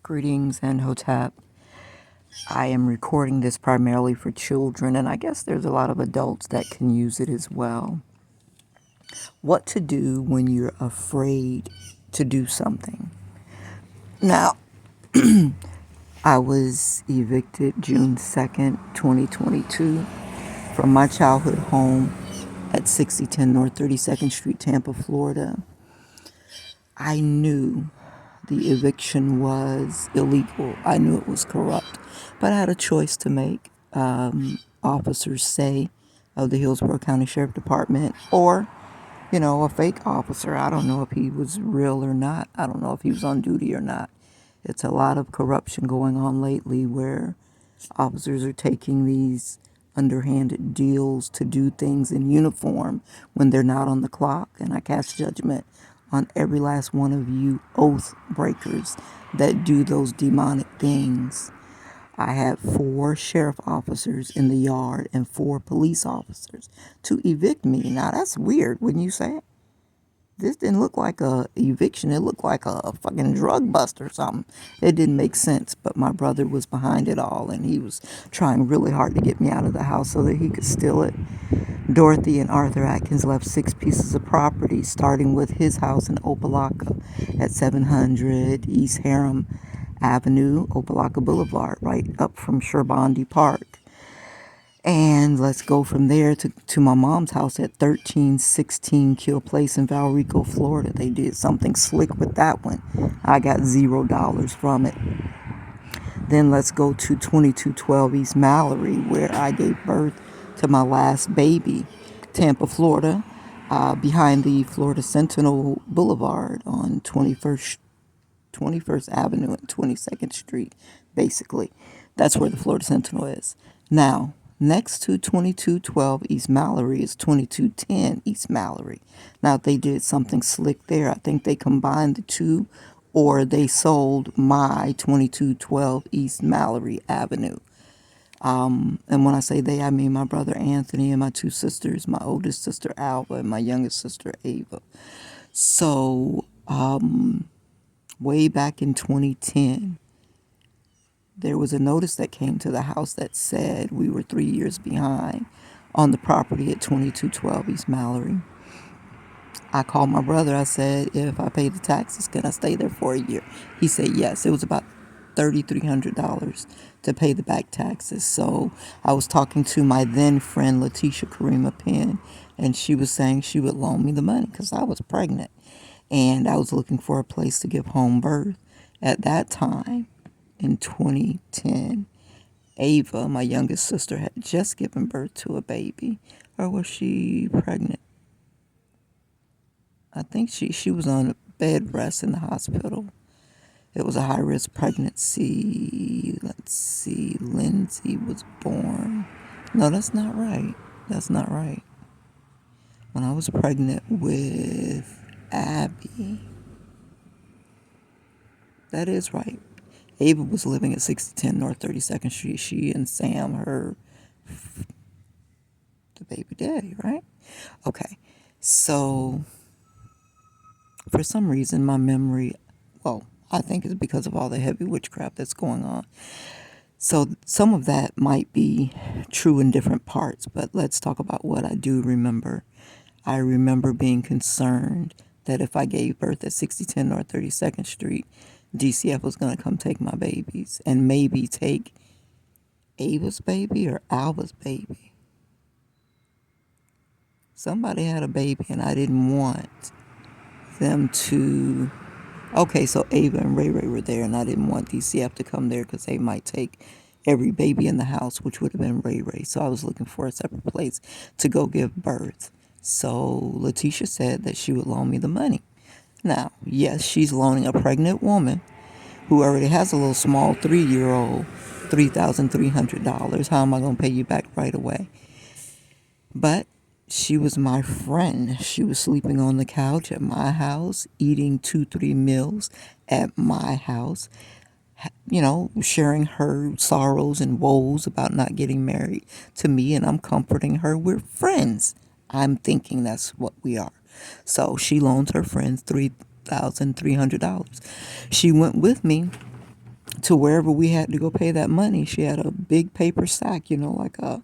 Greetings and Hotep. I am recording this primarily for children, and I guess there's a lot of adults that can use it as well. What to do when you're afraid to do something. Now, I was evicted June 2nd, 2022, from my childhood home at 6010 North 32nd Street, Tampa, Florida. I knew the eviction was illegal. I knew it was corrupt, but I had a choice to make. Officers say of the Hillsborough County Sheriff Department, or, a fake officer. I don't know if he was real or not. I don't know if he was on duty or not. It's a lot of corruption going on lately where officers are taking these underhanded deals to do things in uniform when they're not on the clock. And I cast judgment on every last one of you oath breakers that do those demonic things. I had 4 sheriff officers in the yard and 4 police officers to evict me. Now that's weird, wouldn't you say? This didn't look like a eviction. It looked like a fucking drug bust or something. It didn't make sense, but my brother was behind it all, and he was trying really hard to get me out of the house so that he could steal it. Dorothy and Arthur Atkins left 6 pieces of property, starting with his house in Opelika at 700 East Harem Avenue, Opelika Boulevard, right up from Sherbondi Park. And let's go from there to my mom's house at 1316 Kill Place in Valrico, Florida. They did something slick with that one. I got $0 from it. Then let's go to 2212 East Mallory, where I gave birth to my last baby, Tampa, Florida, behind the Florida Sentinel Boulevard on 21st Avenue and 22nd Street, basically. That's where the Florida Sentinel is. Now, next to 2212 East Mallory is 2210 East Mallory. Now, they did something slick there. I think they combined the two, or they sold my 2212 East Mallory Avenue. And when I say they, I mean my brother Anthony and my 2 sisters, my oldest sister Alva and my youngest sister Ava. So, way back in 2010, there was a notice that came to the house that said we were 3 years behind on the property at 2212 East Mallory. I called my brother. I said, if I pay the taxes, can I stay there for a year? He said yes. It was about $3,300 to pay the back taxes. So I was talking to my then friend, Letitia Karima Penn, and she was saying she would loan me the money because I was pregnant. And I was looking for a place to give home birth. At that time, in 2010, Ava, my youngest sister, had just given birth to a baby. Or was she pregnant? I think she was on bed rest in the hospital. It was a high-risk pregnancy. Let's see. Lindsay was born. No, that's not right. That's not right. When I was pregnant with Abby. That is right. Ava was living at 6010 North 32nd Street. She and Sam, the baby daddy, right? Okay. So, for some reason, my memory, I think it's because of all the heavy witchcraft that's going on. So, some of that might be true in different parts, but let's talk about what I do remember. I remember being concerned that if I gave birth at 6010 North 32nd Street, DCF was going to come take my babies and maybe take Ava's baby or Alva's baby. Somebody had a baby and I didn't want them to... Okay, so Ava and Ray Ray were there and I didn't want DCF to come there because they might take every baby in the house, which would have been Ray Ray. So I was looking for a separate place to go give birth. So Letitia said that she would loan me the money. Now, yes, she's loaning a pregnant woman who already has a little small 3-year-old $3,300. How am I going to pay you back right away? But she was my friend. She was sleeping on the couch at my house, eating 2-3 meals at my house, sharing her sorrows and woes about not getting married to me, and I'm comforting her. We're friends. I'm thinking that's what we are. So she loans her friends $3,300. She went with me to wherever we had to go pay that money. She had a big paper sack, like a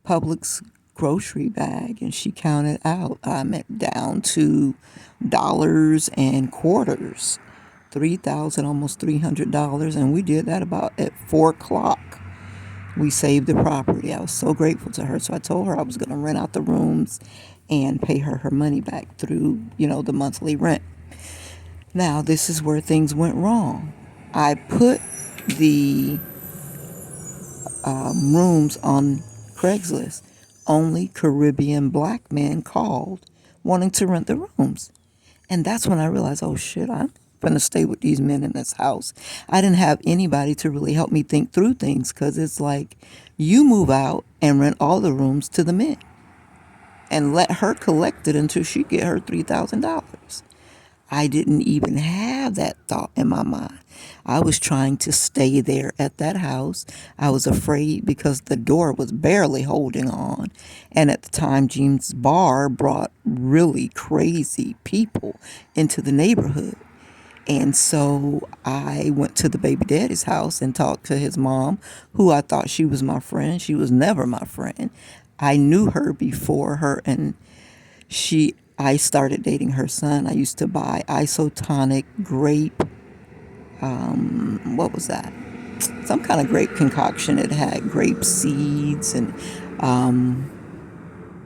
Publix grocery bag, and she counted out. I meant down to dollars and quarters, 3,000, almost $300, and we did that about at 4 o'clock. We saved the property. I was so grateful to her. So I told her I was going to rent out the rooms and pay her money back through, the monthly rent. Now, this is where things went wrong. I put the rooms on Craigslist. Only Caribbean black men called wanting to rent the rooms. And that's when I realized, oh shit, I'm going to stay with these men in this house. I didn't have anybody to really help me think through things, because it's like, you move out and rent all the rooms to the men and let her collect it until she get her $3,000. I didn't even have that thought in my mind. I was trying to stay there at that house. I was afraid because the door was barely holding on. And at the time, Jean's Bar brought really crazy people into the neighborhood. And so I went to the baby daddy's house and talked to his mom, who I thought she was my friend. She was never my friend. I knew her before her and I started dating her son. I used to buy isotonic grape, what was that? Some kind of grape concoction. It had grape seeds, and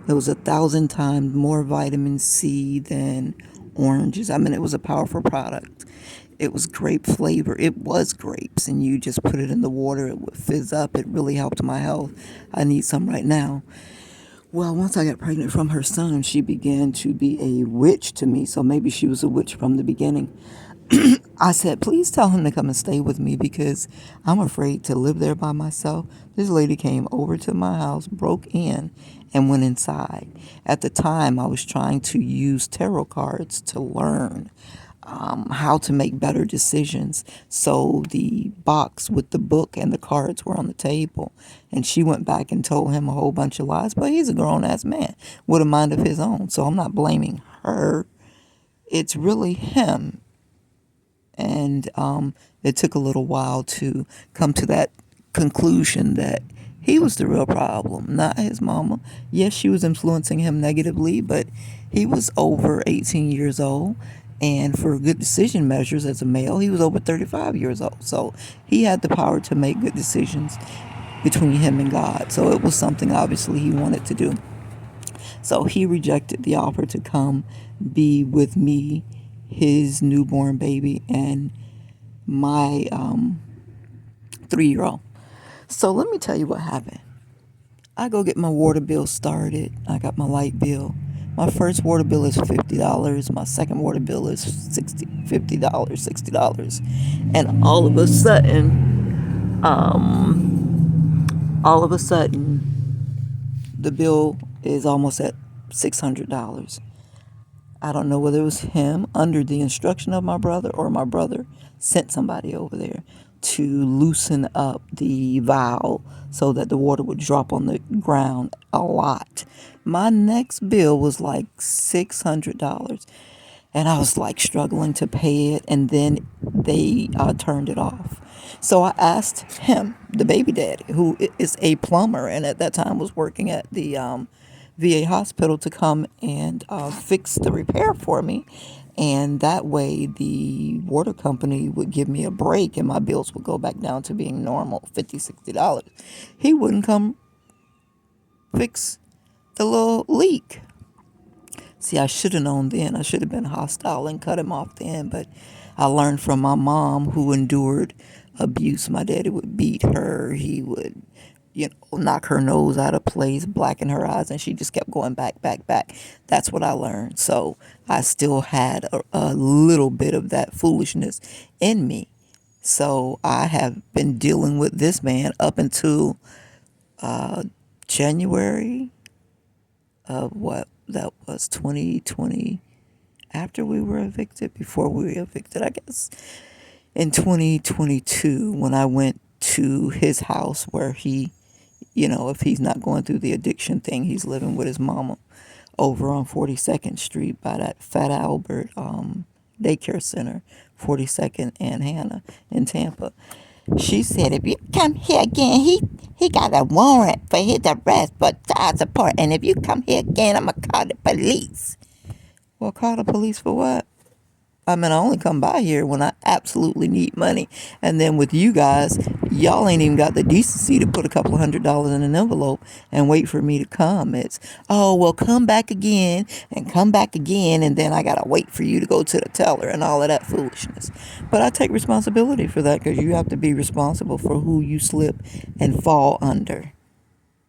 it was 1,000 times more vitamin C than oranges. I mean, it was a powerful product. It was grape flavor. It was grapes, and you just put it in the water. It would fizz up. It really helped my health. I need some right now. Well, once I got pregnant from her son, she began to be a witch to me. So maybe she was a witch from the beginning. I said, please tell him to come and stay with me, because I'm afraid to live there by myself. This lady came over to my house, broke in, and went inside. At the time, I was trying to use tarot cards to learn how to make better decisions. So the box with the book and the cards were on the table. And she went back and told him a whole bunch of lies. But he's a grown-ass man with a mind of his own. So I'm not blaming her. It's really him. And it took a little while to come to that conclusion that he was the real problem, not his mama. Yes, she was influencing him negatively, but he was over 18 years old. And for good decision measures as a male, he was over 35 years old. So he had the power to make good decisions between him and God. So it was something obviously he wanted to do. So he rejected the offer to come be with me, his newborn baby, and my 3-year-old. So let me tell you what happened. I go get my water bill started. I got my light bill. My first water bill is $50. My second water bill is $50, $60. And all of a sudden, the bill is almost at $600. I don't know whether it was him under the instruction of my brother, or my brother sent somebody over there to loosen up the valve so that the water would drop on the ground a lot. My next bill was like $600, and I was like struggling to pay it, and then they turned it off. So I asked him, the baby daddy, who is a plumber and at that time was working at the VA hospital, to come and fix the repair for me. And that way the water company would give me a break and my bills would go back down to being normal, $50, $60. He wouldn't come fix the little leak. See, I should have known then. I should have been hostile and cut him off then. But I learned from my mom, who endured abuse. My daddy would beat her. He would, knock her nose out of place, blacken her eyes, and she just kept going back, back, back. That's what I learned. So I still had a little bit of that foolishness in me. So I have been dealing with this man up until January of what that was 2020, after we were evicted, before we were evicted, I guess, in 2022, when I went to his house where he, if he's not going through the addiction thing, he's living with his mama over on 42nd Street by that Fat Albert daycare center, 42nd and Hannah in Tampa. She said, if you come here again, he got a warrant for his arrest for child support. And if you come here again, I'm going to call the police. Well, call the police for what? I mean, I only come by here when I absolutely need money. And then with you guys, y'all ain't even got the decency to put a couple $100 in an envelope and wait for me to come. It's, oh, well, come back again and come back again. And then I got to wait for you to go to the teller and all of that foolishness. But I take responsibility for that because you have to be responsible for who you slip and fall under,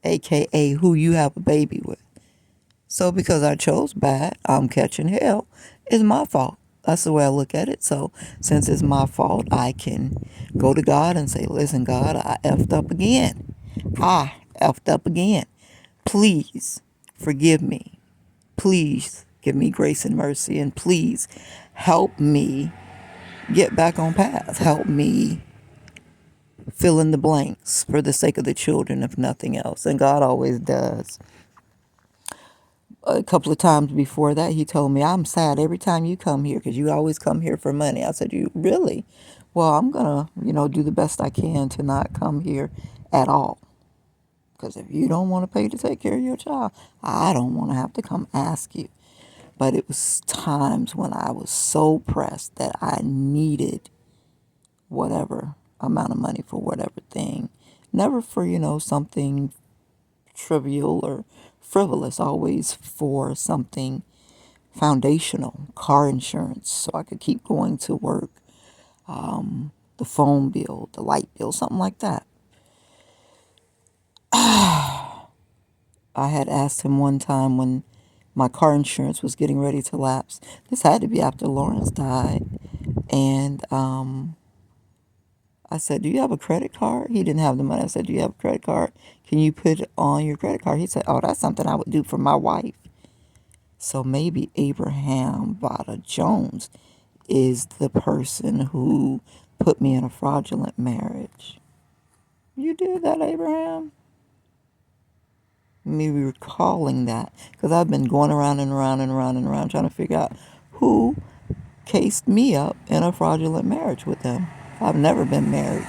AKA who you have a baby with. So because I chose bad, I'm catching hell. It's my fault. That's the way I look at it. So since it's my fault, I can go to God and say, listen, God, I effed up again. I effed up again. Please forgive me. Please give me grace and mercy. And please help me get back on path. Help me fill in the blanks for the sake of the children, if nothing else. And God always does. A couple of times before that, he told me, I'm sad every time you come here because you always come here for money. I said, you really? Well, I'm going to, do the best I can to not come here at all. Because if you don't want to pay to take care of your child, I don't want to have to come ask you. But it was times when I was so pressed that I needed whatever amount of money for whatever thing. Never for, something trivial or frivolous, always for something foundational, car insurance, so I could keep going to work, the phone bill, the light bill, something like that. I had asked him one time when my car insurance was getting ready to lapse. This had to be after Lawrence died. And I said, do you have a credit card? He didn't have the money. I said, do you have a credit card? Can you put it on your credit card? He said, oh, that's something I would do for my wife. So maybe Abraham Vada Jones is the person who put me in a fraudulent marriage. You did that, Abraham? Me recalling that because I've been going around and around and around and around trying to figure out who cased me up in a fraudulent marriage with them. I've never been married.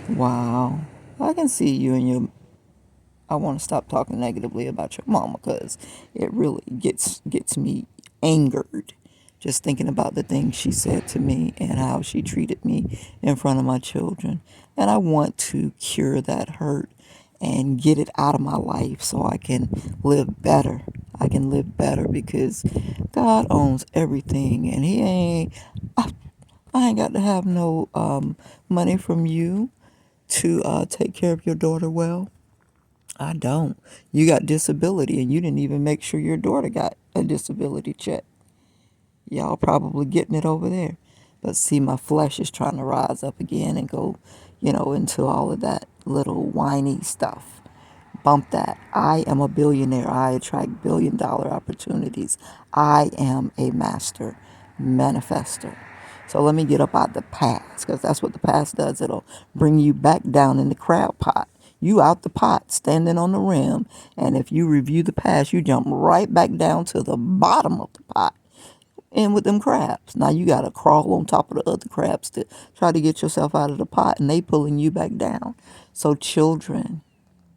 Wow. I can see you and your... I want to stop talking negatively about your mama because it really gets me angered just thinking about the things she said to me and how she treated me in front of my children. And I want to cure that hurt and get it out of my life so I can live better. I can live better because God owns everything and I ain't got to have no money from you to take care of your daughter well. I don't. You got disability and you didn't even make sure your daughter got a disability check. Y'all probably getting it over there. But see, my flesh is trying to rise up again and go, into all of that little whiny stuff. Bump that. I am a billionaire. I attract $1 billion opportunities. I am a master manifester. So let me get up out the past because that's what the past does. It'll bring you back down in the crab pot. You out the pot, standing on the rim. And if you review the past, you jump right back down to the bottom of the pot and with them crabs. Now you got to crawl on top of the other crabs to try to get yourself out of the pot, and they pulling you back down. So children,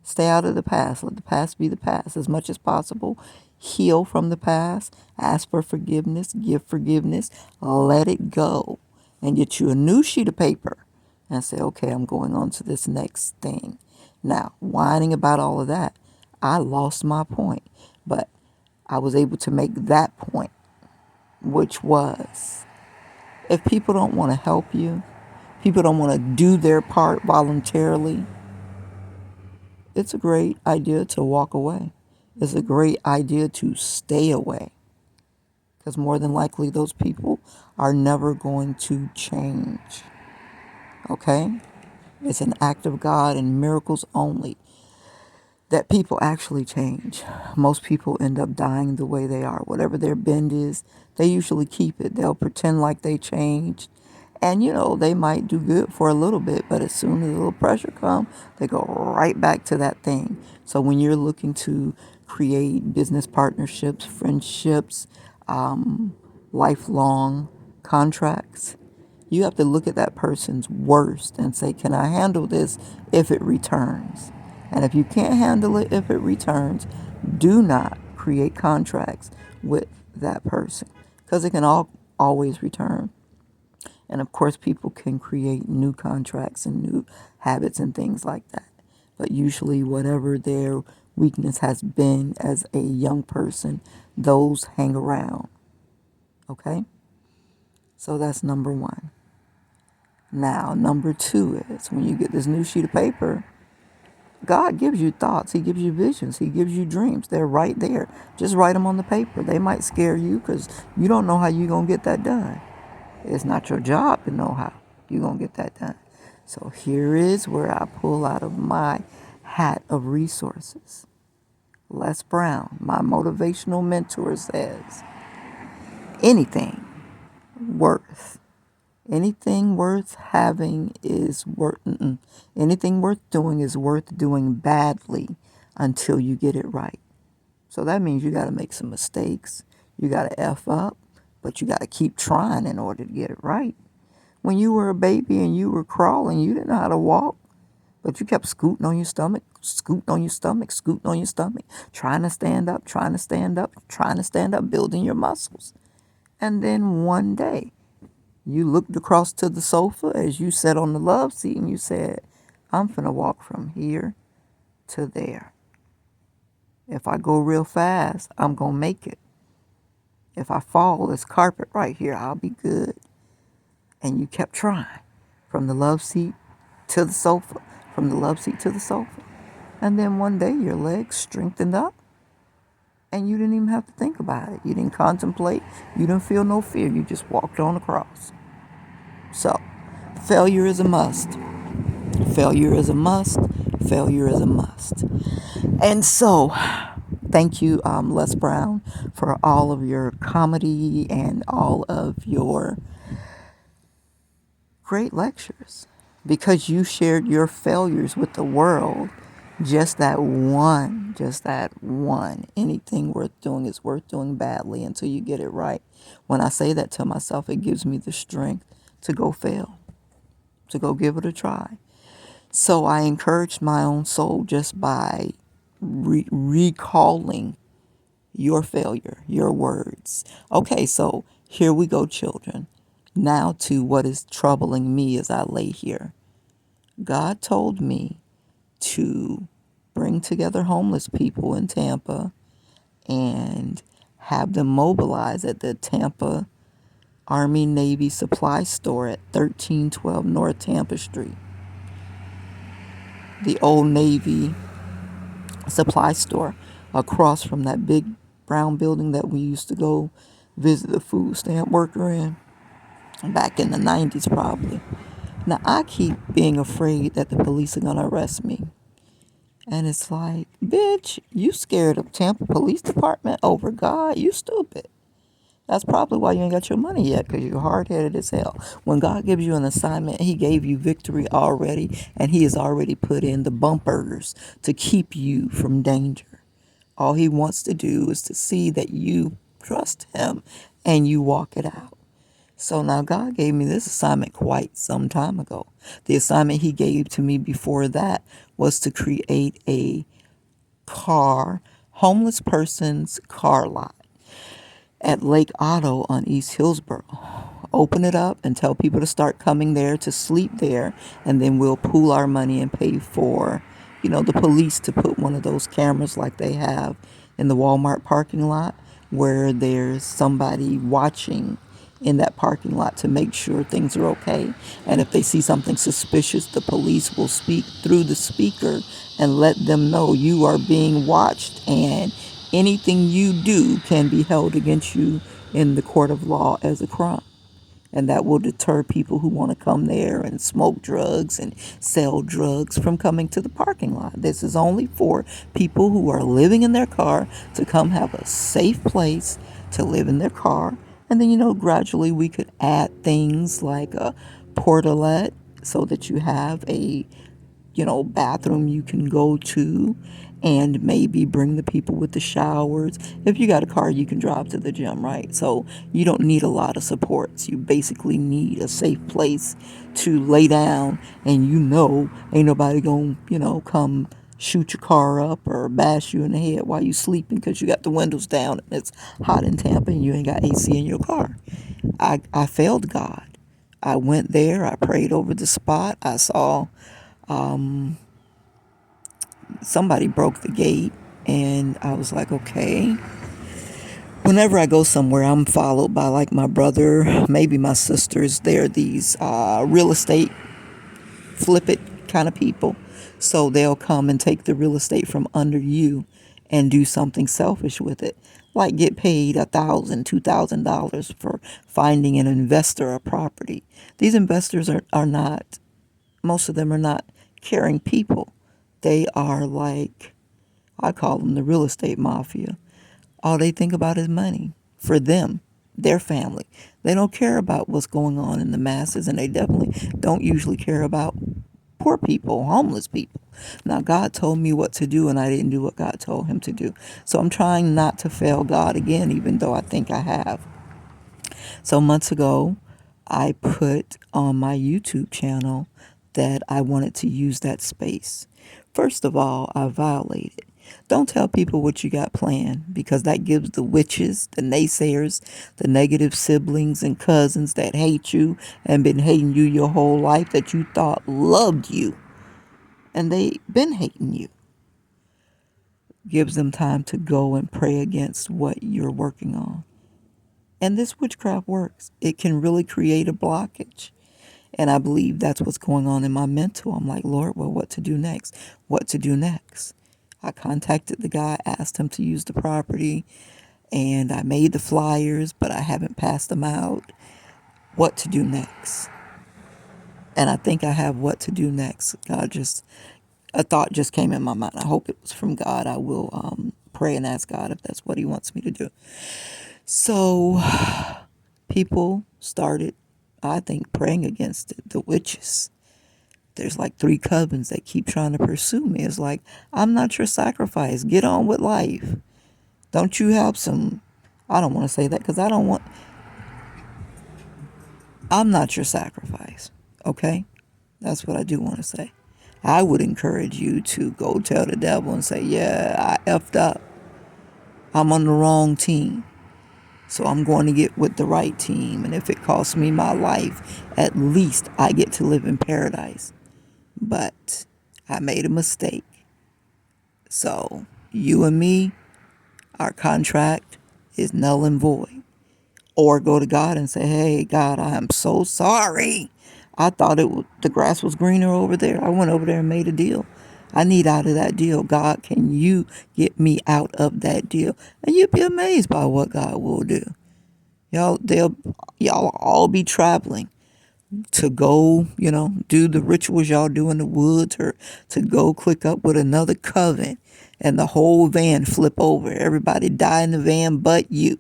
stay out of the past. Let the past be the past as much as possible. Heal from the past. Ask for forgiveness. Give forgiveness. Let it go. And get you a new sheet of paper and say, okay, I'm going on to this next thing. Now, whining about all of that, I lost my point. But I was able to make that point, which was, if people don't want to help you, people don't want to do their part voluntarily, it's a great idea to walk away. It's a great idea to stay away. Because more than likely, those people are never going to change. Okay? It's an act of God and miracles only that people actually change. Most people end up dying the way they are. Whatever their bend is, they usually keep it. They'll pretend like they changed. And, they might do good for a little bit, but as soon as a little pressure comes, they go right back to that thing. So when you're looking to create business partnerships, friendships, lifelong contracts, you have to look at that person's worst and say, can I handle this if it returns? And if you can't handle it if it returns, do not create contracts with that person because it can always return. And of course, people can create new contracts and new habits and things like that. But usually, whatever their weakness has been as a young person, those hang around. Okay? So that's number one. Now, number two is when you get this new sheet of paper, God gives you thoughts. He gives you visions. He gives you dreams. They're right there. Just write them on the paper. They might scare you because you don't know how you're going to get that done. It's not your job to know how you're going to get that done. So here is where I pull out of my hat of resources. Les Brown, my motivational mentor, says, anything worth anything worth having is worth, anything worth doing is worth doing badly until you get it right. So that means you got to make some mistakes. You got to F up, but you got to keep trying in order to get it right. When you were a baby and you were crawling, you didn't know how to walk, but you kept scooting on your stomach, scooting on your stomach, scooting on your stomach, trying to stand up, trying to stand up, trying to stand up, building your muscles. And then one day, you looked across to the sofa as you sat on the love seat and you said, I'm finna walk from here to there. If I go real fast, I'm gonna make it. If I fall, there's carpet right here, I'll be good. And you kept trying from the love seat to the sofa, from the love seat to the sofa. And then one day your legs strengthened up and you didn't even have to think about it. You didn't contemplate. You didn't feel no fear. You just walked on across. So, failure is a must. Failure is a must. Failure is a must. And so, thank you, Les Brown, for all of your comedy and all of your great lectures. Because you shared your failures with the world. Just that one. Anything worth doing is worth doing badly until you get it right. When I say that to myself, it gives me the strength to go fail, to go give it a try. So I encouraged my own soul just by recalling your failure, your words. Okay, so here we go, children. Now to what is troubling me as I lay here. God told me to bring together homeless people in Tampa and have them mobilize at the Tampa Army Navy supply store at 1312 North Tampa Street. The old Navy supply store across from that big brown building that we used to go visit the food stamp worker in back in the 90s probably. Now I keep being afraid that the police are going to arrest me. And it's like, bitch, you scared of Tampa Police Department over God? You stupid. That's probably why you ain't got your money yet, because you're hard-headed as hell. When God gives you an assignment, he gave you victory already, and he has already put in the bumpers to keep you from danger. All he wants to do is to see that you trust him and you walk it out. So now God gave me this assignment quite some time ago. The assignment he gave to me before that was to create a homeless person's car lot at Lake Otto on East Hillsboro. Open it up and tell people to start coming there to sleep there, and then we'll pool our money and pay for, the police to put one of those cameras like they have in the Walmart parking lot where there's somebody watching in that parking lot to make sure things are okay. And if they see something suspicious, the police will speak through the speaker and let them know you are being watched and anything you do can be held against you in the court of law as a crime. And that will deter people who want to come there and smoke drugs and sell drugs from coming to the parking lot. This is only for people who are living in their car to come have a safe place to live in their car. And then, gradually we could add things like a portalette so that you have a, bathroom you can go to and maybe bring the people with the showers. If you got a car, you can drive to the gym, right? So you don't need a lot of supports. You basically need a safe place to lay down, and ain't nobody gonna, come shoot your car up or bash you in the head while you sleeping because you got the windows down and it's hot in Tampa and you ain't got AC in your car. I failed God. I went there, I prayed over the spot. I saw somebody broke the gate, and I was like, okay. Whenever I go somewhere, I'm followed by like my brother, maybe my sisters. They're these real estate flip it kind of people. So they'll come and take the real estate from under you and do something selfish with it, like get paid $1,000, $2,000 for finding an investor a property. These investors are not, most of them are not caring people. They are like, I call them the real estate mafia. All they think about is money for them, their family. They don't care about what's going on in the masses, and they definitely don't usually care about poor people, homeless people. Now, God told me what to do, and I didn't do what God told him to do. So I'm trying not to fail God again, even though I think I have. So months ago, I put on my YouTube channel that I wanted to use that space. First of all, I violated. Don't tell people what you got planned, because that gives the witches, the naysayers, the negative siblings and cousins that hate you and been hating you your whole life, that you thought loved you, and they been hating you. Gives them time to go and pray against what you're working on. And this witchcraft works. It can really create a blockage. And I believe that's what's going on in my mental. I'm like, Lord, well, what to do next? What to do next? I contacted the guy, asked him to use the property, and I made the flyers, but I haven't passed them out. What to do next? And I think I have what to do next. A thought just came in my mind. I hope it was from God. I will pray and ask God if that's what he wants me to do. So people started, I think, praying against it. The witches. There's like 3 covens that keep trying to pursue me. It's like, I'm not your sacrifice. Get on with life. Don't you have some, I don't want to say that because I'm not your sacrifice. Okay? That's what I do want to say. I would encourage you to go tell the devil and say, yeah, I effed up. I'm on the wrong team. So I'm going to get with the right team. And if it costs me my life, at least I get to live in paradise. But I made a mistake. So you and me, our contract is null and void. Or go to God and say, hey, God, I am so sorry. I thought the grass was greener over there. I went over there and made a deal. I need out of that deal. God, can you get me out of that deal? And you'll be amazed by what God will do. Y'all all be traveling to go, do the rituals y'all do in the woods, or to go click up with another coven and the whole van flip over. Everybody die in the van but you.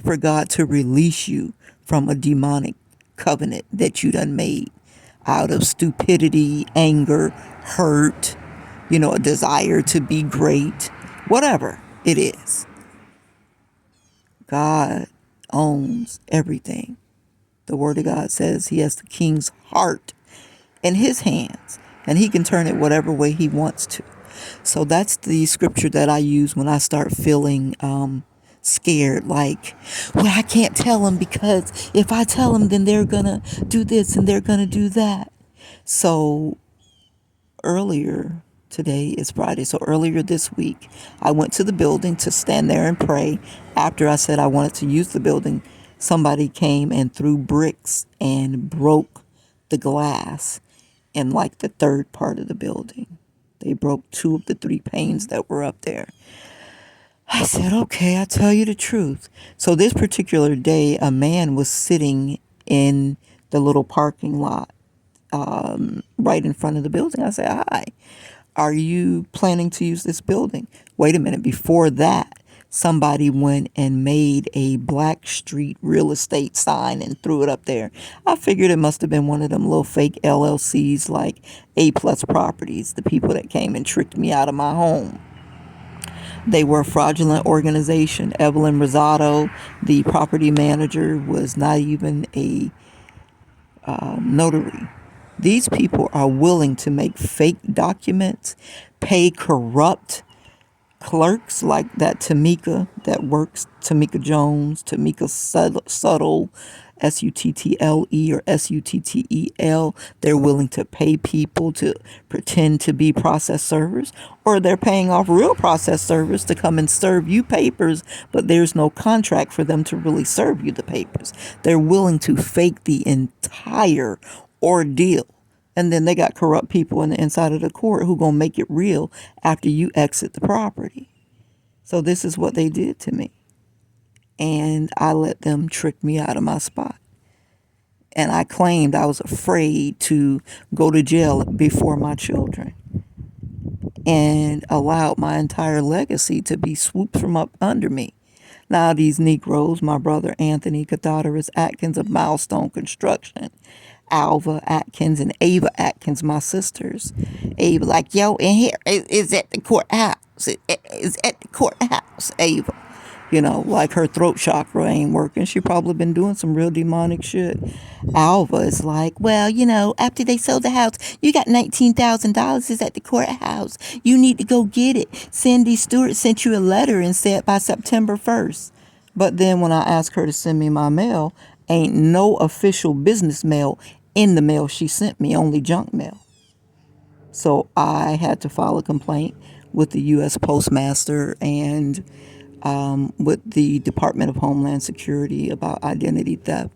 For God to release you from a demonic covenant that you done made out of stupidity, anger, hurt, a desire to be great, whatever it is. God owns everything. The Word of God says he has the king's heart in his hands, and he can turn it whatever way he wants to. So that's the scripture that I use when I start feeling scared, like, well, I can't tell them, because if I tell them, then they're going to do this and they're going to do that. So earlier, today is Friday, so earlier this week, I went to the building to stand there and pray. After I said I wanted to use the building, somebody came and threw bricks and broke the glass in like the 3rd part of the building. They broke 2 of the 3 panes that were up there. I said, okay, I tell you the truth. So this particular day, a man was sitting in the little parking lot right in front of the building. I said, hi, are you planning to use this building? Wait a minute. Before that, somebody went and made a Black Street real estate sign and threw it up there. I figured it must have been one of them little fake LLCs like A Plus Properties, the people that came and tricked me out of my home. They were a fraudulent organization. Evelyn Rosado, the property manager, was not even a notary. These people are willing to make fake documents, pay corrupt clerks like that Tamika that works, Tamika Jones, Tamika Subtle, Suttle or Suttel. They're willing to pay people to pretend to be process servers, or they're paying off real process servers to come and serve you papers, but there's no contract for them to really serve you the papers. They're willing to fake the entire ordeal. And then they got corrupt people in the inside of the court who gonna make it real after you exit the property. So this is what they did to me. And I let them trick me out of my spot. And I claimed I was afraid to go to jail before my children, and allowed my entire legacy to be swooped from up under me. Now these Negroes, my brother Anthony Catharus Atkins of Milestone Construction, Alva Atkins and Ava Atkins, my sisters. Ava like, yo, in here is at the courthouse. It is at the courthouse, Ava. You know, like her throat chakra ain't working. She probably been doing some real demonic shit. Alva is like, well, you know, after they sold the house, you got $19,000 is at the courthouse. You need to go get it. Cindy Stewart sent you a letter and said by September 1st. But then when I asked her to send me my mail, ain't no official business mail in the mail she sent me, only junk mail. So I had to file a complaint with the U.S. Postmaster and with the Department of Homeland Security about identity theft.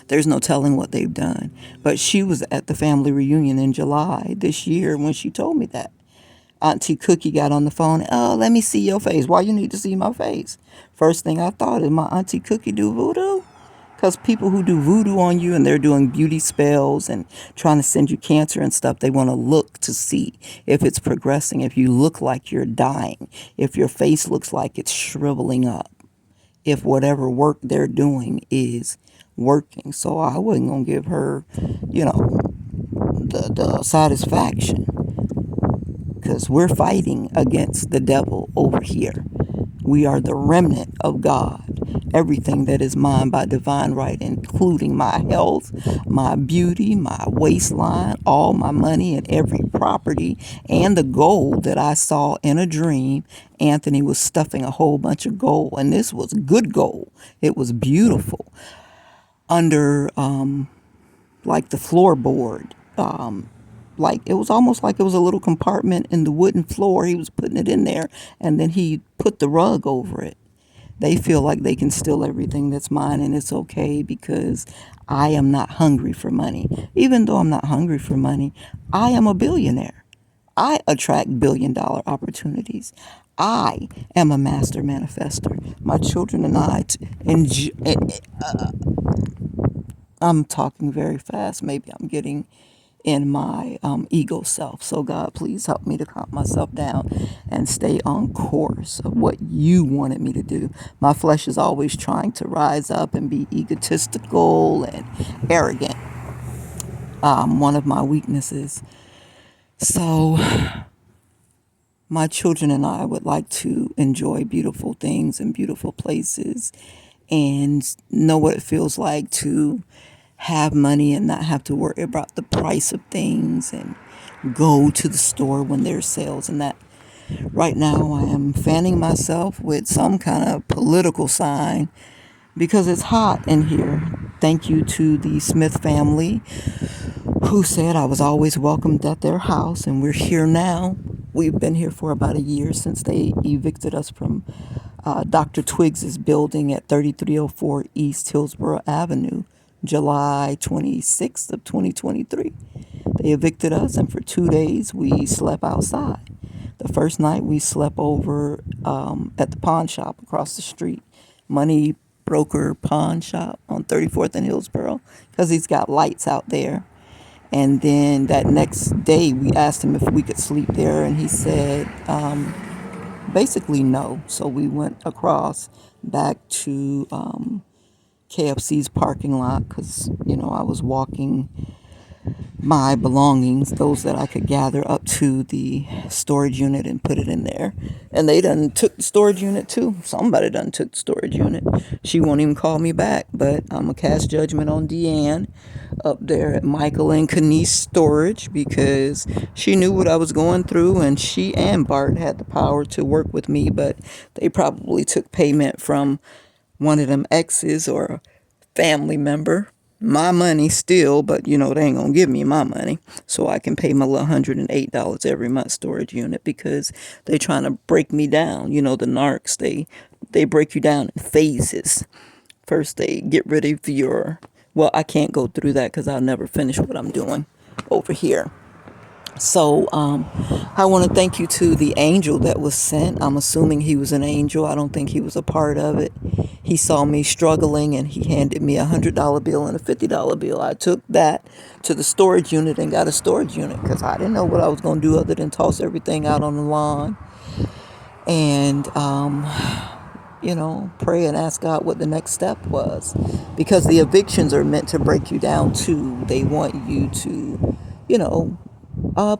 There's no telling what they've done. But she was at the family reunion in July this year when she told me that. Auntie Cookie got on the phone. Oh, let me see your face. Why you need to see my face? First thing I thought is, my Auntie Cookie do voodoo? Because people who do voodoo on you and they're doing beauty spells and trying to send you cancer and stuff, they want to look to see if it's progressing, if you look like you're dying, if your face looks like it's shriveling up, if whatever work they're doing is working. So I wasn't going to give her, you know, the satisfaction, because we're fighting against the devil over here. We are the remnant of God. Everything that is mine by divine right, including my health, my beauty, my waistline, all my money and every property, and the gold that I saw in a dream. Anthony was stuffing a whole bunch of gold, and this was good gold. It was beautiful. Under like the floorboard. Like it was almost like it was a little compartment in the wooden floor. He was putting it in there, and then he put the rug over it. They feel like they can steal everything that's mine, and it's okay because I am not hungry for money. Even though I'm not hungry for money, I am a billionaire. I attract billion-dollar opportunities. I am a master manifester. My children and I I'm talking very fast. Maybe I'm getting in my ego self. So God, please help me to calm myself down and stay on course of what you wanted me to do. My flesh is always trying to rise up and be egotistical and arrogant. One of my weaknesses. So my children and I would like to enjoy beautiful things and beautiful places and know what it feels like to have money and not have to worry about the price of things and go to the store when there's sales and that. Right now I am fanning myself with some kind of political sign because it's hot in here. Thank you to the Smith family who said I was always welcomed at their house, and we're here now. We've been here for about a year since they evicted us from Dr. Twiggs's building at 3304 East Hillsborough Avenue, July 26th of 2023. They evicted us, and for 2 days we slept outside. The first night we slept over at the pawn shop across the street, Money Broker Pawn Shop on 34th and Hillsborough, because he's got lights out there. And then that next day we asked him if we could sleep there, and he said Basically, no. So we went across back to KFC's parking lot because, I was walking my belongings, those that I could gather, up to the storage unit and put it in there. And they done took the storage unit too. Somebody done took the storage unit. She won't even call me back, but I'm going to cast judgment on Deanne up there at Michael and Kenise Storage because she knew what I was going through, and she and Bart had the power to work with me, but they probably took payment from one of them exes or a family member. My money still, but they ain't gonna give me my money. So I can pay my little $108 every month storage unit because they trying to break me down. The narcs, they break you down in phases. First they get rid of your, well, I can't go through that because I'll never finish what I'm doing over here. So I want to thank you to the angel that was sent. I'm assuming he was an angel. I don't think he was a part of it. He saw me struggling and he handed me $100 bill and a $50 bill. I took that to the storage unit and got a storage unit because I didn't know what I was going to do other than toss everything out on the lawn and pray and ask God what the next step was. Because the evictions are meant to break you down too. They want you to,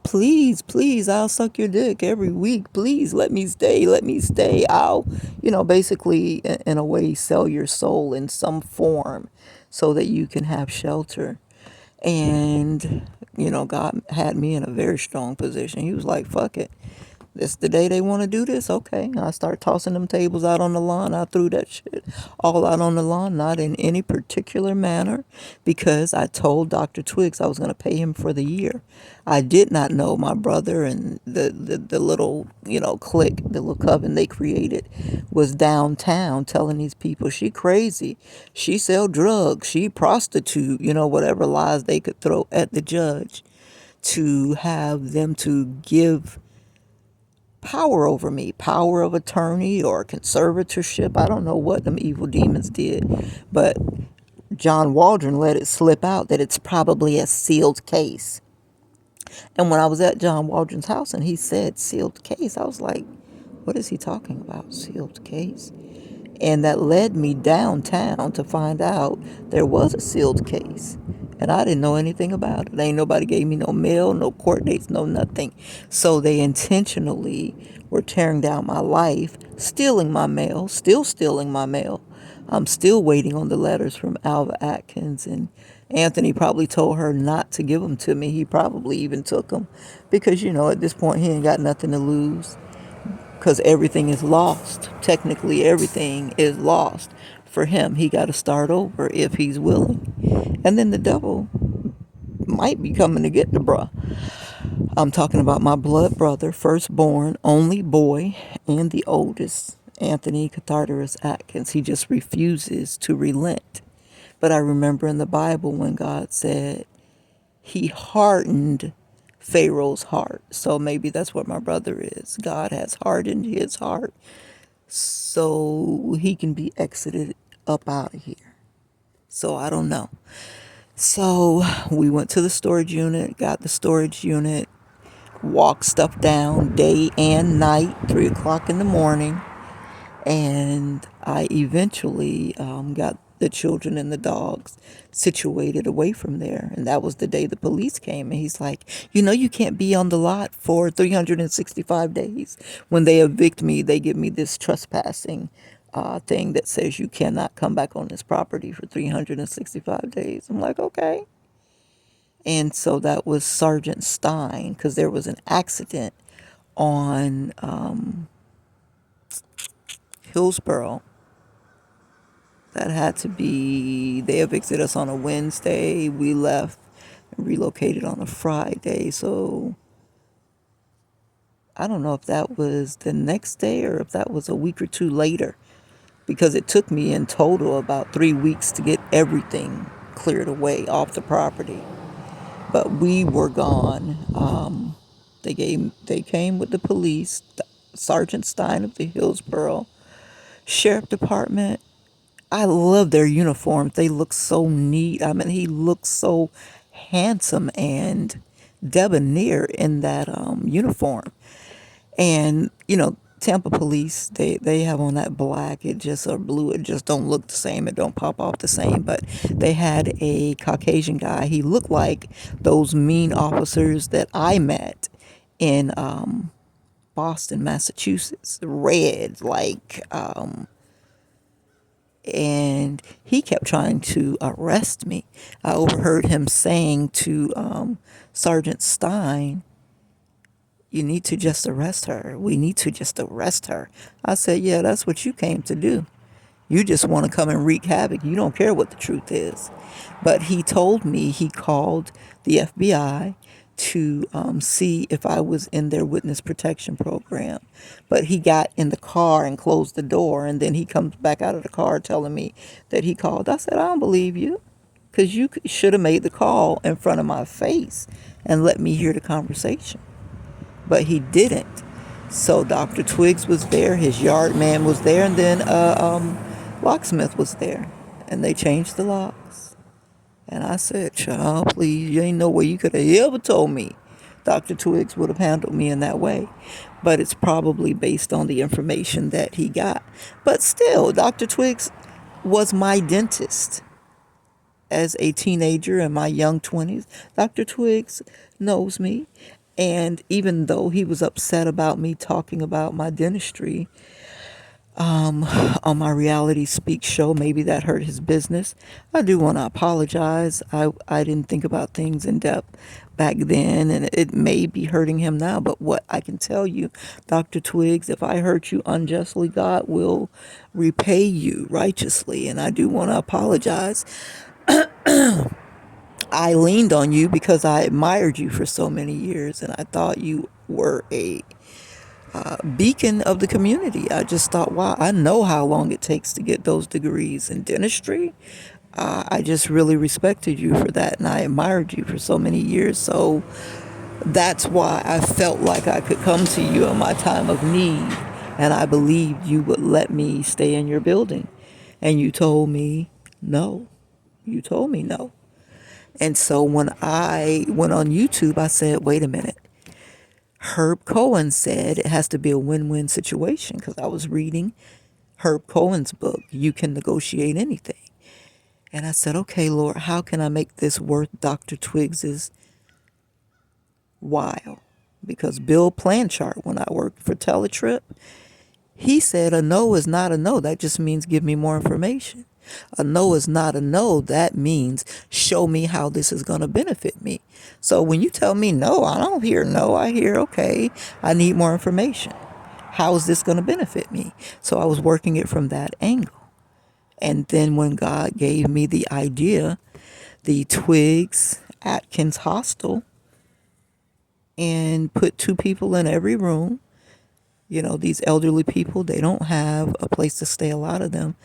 please, please, I'll suck your dick every week. Please let me stay. Let me stay. I'll, basically, in a way, sell your soul in some form so that you can have shelter. And, God had me in a very strong position. He was like, fuck it. This the day they want to do this? Okay. I start tossing them tables out on the lawn. I threw that shit all out on the lawn, not in any particular manner, because I told Dr. Twiggs I was going to pay him for the year. I did not know my brother and the little, clique, the little coven they created was downtown telling these people she crazy. She sell drugs. She prostitute, whatever lies they could throw at the judge to have them to give power over me, power of attorney or conservatorship. I don't know what them evil demons did, but John Waldron let it slip out that it's probably a sealed case. And when I was at John Waldron's house and he said sealed case, I was like, what is he talking about? Sealed case? And that led me downtown to find out there was a sealed case. And I didn't know anything about it. Ain't nobody gave me no mail, no court dates, no nothing. So they intentionally were tearing down my life, stealing my mail, still stealing my mail. I'm still waiting on the letters from Alva Atkins. And Anthony probably told her not to give them to me. He probably even took them because, at this point he ain't got nothing to lose because everything is lost. Technically, everything is lost for him. He got to start over if he's willing. And then the devil might be coming to get the bruh. I'm talking about my blood brother, firstborn, only boy, and the oldest, Anthony Catharterus Atkins. He just refuses to relent. But I remember in the Bible when God said he hardened Pharaoh's heart. So maybe that's what my brother is. God has hardened his heart so he can be exited up out of here. So I don't know. So we went to the storage unit, got the storage unit, walked stuff down day and night, 3 o'clock in the morning. And I eventually got the children and the dogs situated away from there. And that was the day the police came. And he's like, you can't be on the lot for 365 days. When they evict me, they give me this trespassing thing that says you cannot come back on this property for 365 days. I'm like, okay. And so that was Sergeant Stein, because there was an accident on Hillsborough. That had to be, they evicted us on a Wednesday. We left and relocated on a Friday. So I don't know if that was the next day or if that was a week or two later, because it took me in total about 3 weeks to get everything cleared away off the property. But we were gone. They came with the police, Sergeant Stein of the Hillsborough Sheriff Department. I love their uniforms. They look so neat. I mean, he looks so handsome and debonair in that uniform. And, Tampa police, they have on that black, it just, or blue, it just don't look the same, it don't pop off the same. But they had a Caucasian guy. He looked like those mean officers that I met in Boston, Massachusetts. Red, like, and he kept trying to arrest me. I overheard him saying to Sergeant Stein, "You need to just arrest her. We need to just arrest her." I said, "Yeah, that's what you came to do. You just want to come and wreak havoc. You don't care what the truth is." But he told me he called the FBI to see if I was in their witness protection program. But he got in the car and closed the door, and then he comes back out of the car telling me that he called. I said, "I don't believe you, because you should have made the call in front of my face and let me hear the conversation." But he didn't. So Dr. Twiggs was there, his yard man was there, and then locksmith was there, and they changed the locks. And I said, "Child, please, you ain't no way you could have ever told me Dr. Twiggs would have handled me in that way." But it's probably based on the information that he got. But still, Dr. Twiggs was my dentist as a teenager in my young 20s. Dr. Twiggs knows me. And even though he was upset about me talking about my dentistry on my reality speak show, maybe that hurt his business. I do want to apologize. I didn't think about things in depth back then, and it may be hurting him now. But what I can tell you, Dr. Twiggs, if I hurt you unjustly, God will repay you righteously. And I do want to apologize. I leaned on you because I admired you for so many years, and I thought you were a beacon of the community. I just thought, wow, I know how long it takes to get those degrees in dentistry. I just really respected you for that, and I admired you for so many years. So that's why I felt like I could come to you in my time of need, and I believed you would let me stay in your building. And you told me no. You told me no. And so when I went on YouTube, I said, wait a minute. Herb Cohen said it has to be a win-win situation, because I was reading Herb Cohen's book, You Can Negotiate Anything. And I said, okay, Lord, how can I make this worth Dr. Twiggs's while? Because Bill Planchart, when I worked for Teletrip, he said a no is not a no. That just means give me more information. A no is not a no. That means show me how this is going to benefit me. So when you tell me no, I don't hear no. I hear, okay, I need more information. How is this going to benefit me? So I was working it from that angle. And then when God gave me the idea, the Twiggs Atkins Hostel, and put 2 people in every room. You know, these elderly people, they don't have a place to stay, a lot of them.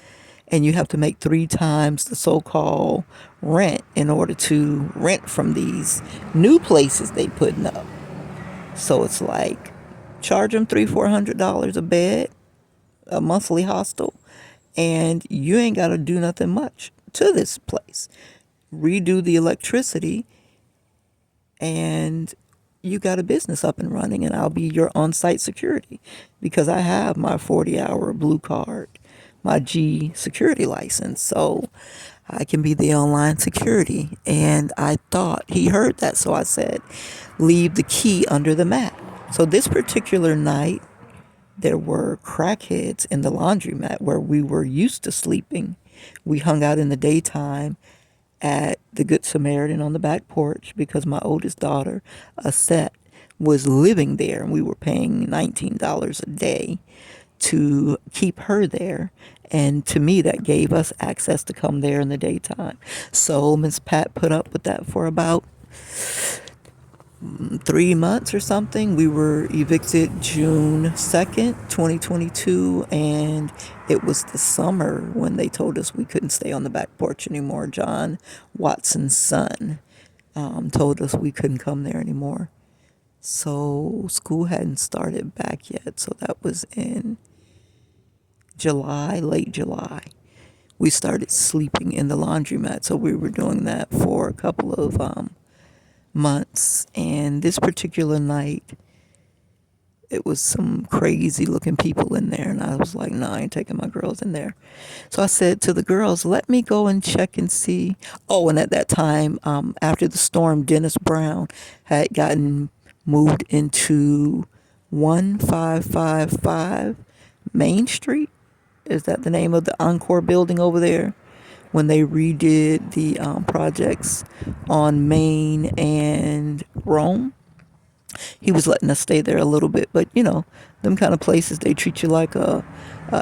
And you have to make 3 times the so-called rent in order to rent from these new places they putting up. So it's like, charge them $300-400 a bed, a monthly hostel, and you ain't got to do nothing much to this place. Redo the electricity, and you got a business up and running, and I'll be your on-site security because I have my 40-hour blue card, my G security license, so I can be the online security. And I thought he heard that, so I said, leave the key under the mat. So this particular night, there were crackheads in the laundromat where we were used to sleeping. We hung out in the daytime at the Good Samaritan on the back porch because my oldest daughter, Aset, was living there, and we were paying $19 a day to keep her there. And to me, that gave us access to come there in the daytime. So Miss Pat put up with that for about 3 months or something. We were evicted June 2nd, 2022, and it was the summer when they told us we couldn't stay on the back porch anymore. John Watson's son told us we couldn't come there anymore. So school hadn't started back yet, so that was in July, late July. We started sleeping in the laundromat, so we were doing that for a couple of months. And this particular night, it was some crazy looking people in there. And I was like, no, I ain't taking my girls in there. So I said to the girls, let me go and check and see. Oh, and at that time, after the storm, Dennis Brown had gotten moved into 1555 Main Street. Is that the name of the Encore building over there? When they redid the projects on Main and Rome, he was letting us stay there a little bit. But you know, them kind of places, they treat you like a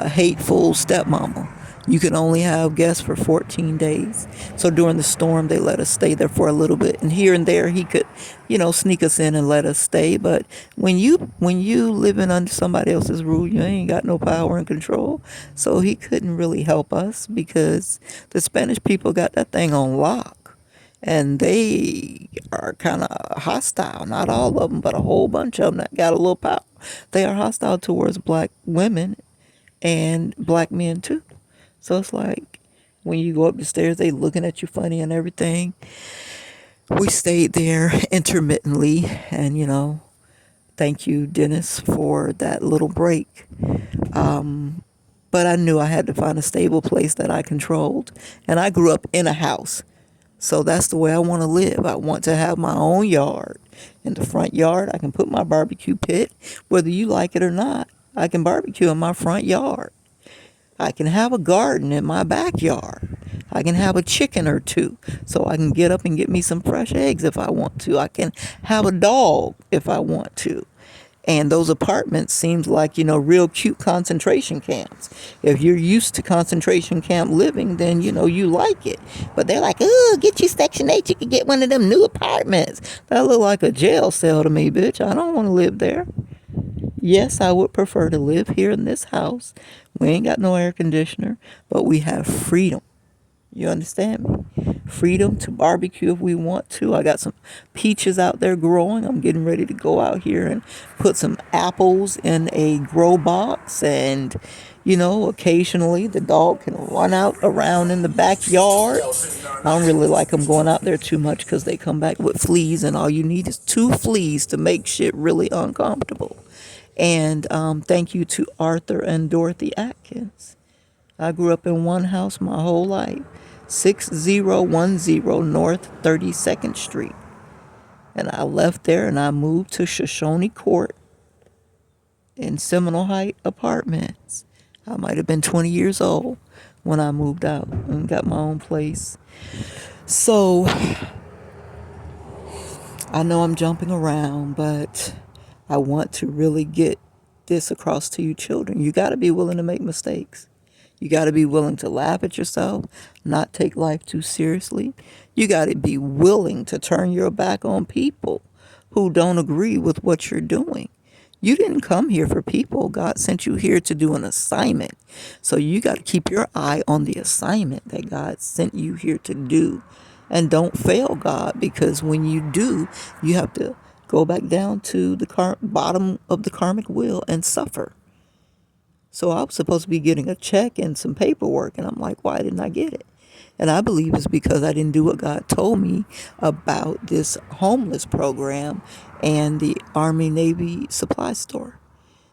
hateful stepmama. You can only have guests for 14 days. So during the storm, they let us stay there for a little bit. And here and there, he could, you know, sneak us in and let us stay. But when you living under somebody else's rule, you ain't got no power and control. So he couldn't really help us because the Spanish people got that thing on lock, and they are kind of hostile. Not all of them, but a whole bunch of them that got a little power. They are hostile towards black women and black men too. So it's like when you go up the stairs, they looking at you funny and everything. We stayed there intermittently, and you know, thank you, Dennis, for that little break. But I knew I had to find a stable place that I controlled, and I grew up in a house. So that's the way I want to live. I want to have my own yard. In the front yard, I can put my barbecue pit. Whether you like it or not, I can barbecue in my front yard. I can have a garden in my backyard. I can have a chicken or two so I can get up and get me some fresh eggs if I want to. I can have a dog if I want to. And those apartments seems like, you know, real cute concentration camps. If you're used to concentration camp living, then, you know, you like it. But they're like, oh, get you Section 8. You can get one of them new apartments. That look like a jail cell to me, bitch. I don't want to live there. Yes, I would prefer to live here in this house. We ain't got no air conditioner, but we have freedom. You understand me? Freedom to barbecue if we want to. I got some peaches out there growing. I'm getting ready to go out here and put some apples in a grow box. And, you know, occasionally the dog can run out around in the backyard. I don't really like them going out there too much because they come back with fleas, and all you need is 2 fleas to make shit really uncomfortable. And thank you to Arthur and Dorothy Atkins. I grew up in one house my whole life, 6010 North 32nd Street. And I left there and I moved to Shoshone Court in Seminole Heights Apartments. I might have been 20 years old when I moved out and got my own place. So I know I'm jumping around, but I want to really get this across to you children. You got to be willing to make mistakes. You got to be willing to laugh at yourself, not take life too seriously. You got to be willing to turn your back on people who don't agree with what you're doing. You didn't come here for people. God sent you here to do an assignment. So you got to keep your eye on the assignment that God sent you here to do. And don't fail God, because when you do, you have to go back down to the bottom of the karmic wheel and suffer. So I was supposed to be getting a check and some paperwork, and I'm like, why didn't I get it? And I believe it's because I didn't do what God told me about this homeless program and the Army-Navy supply store.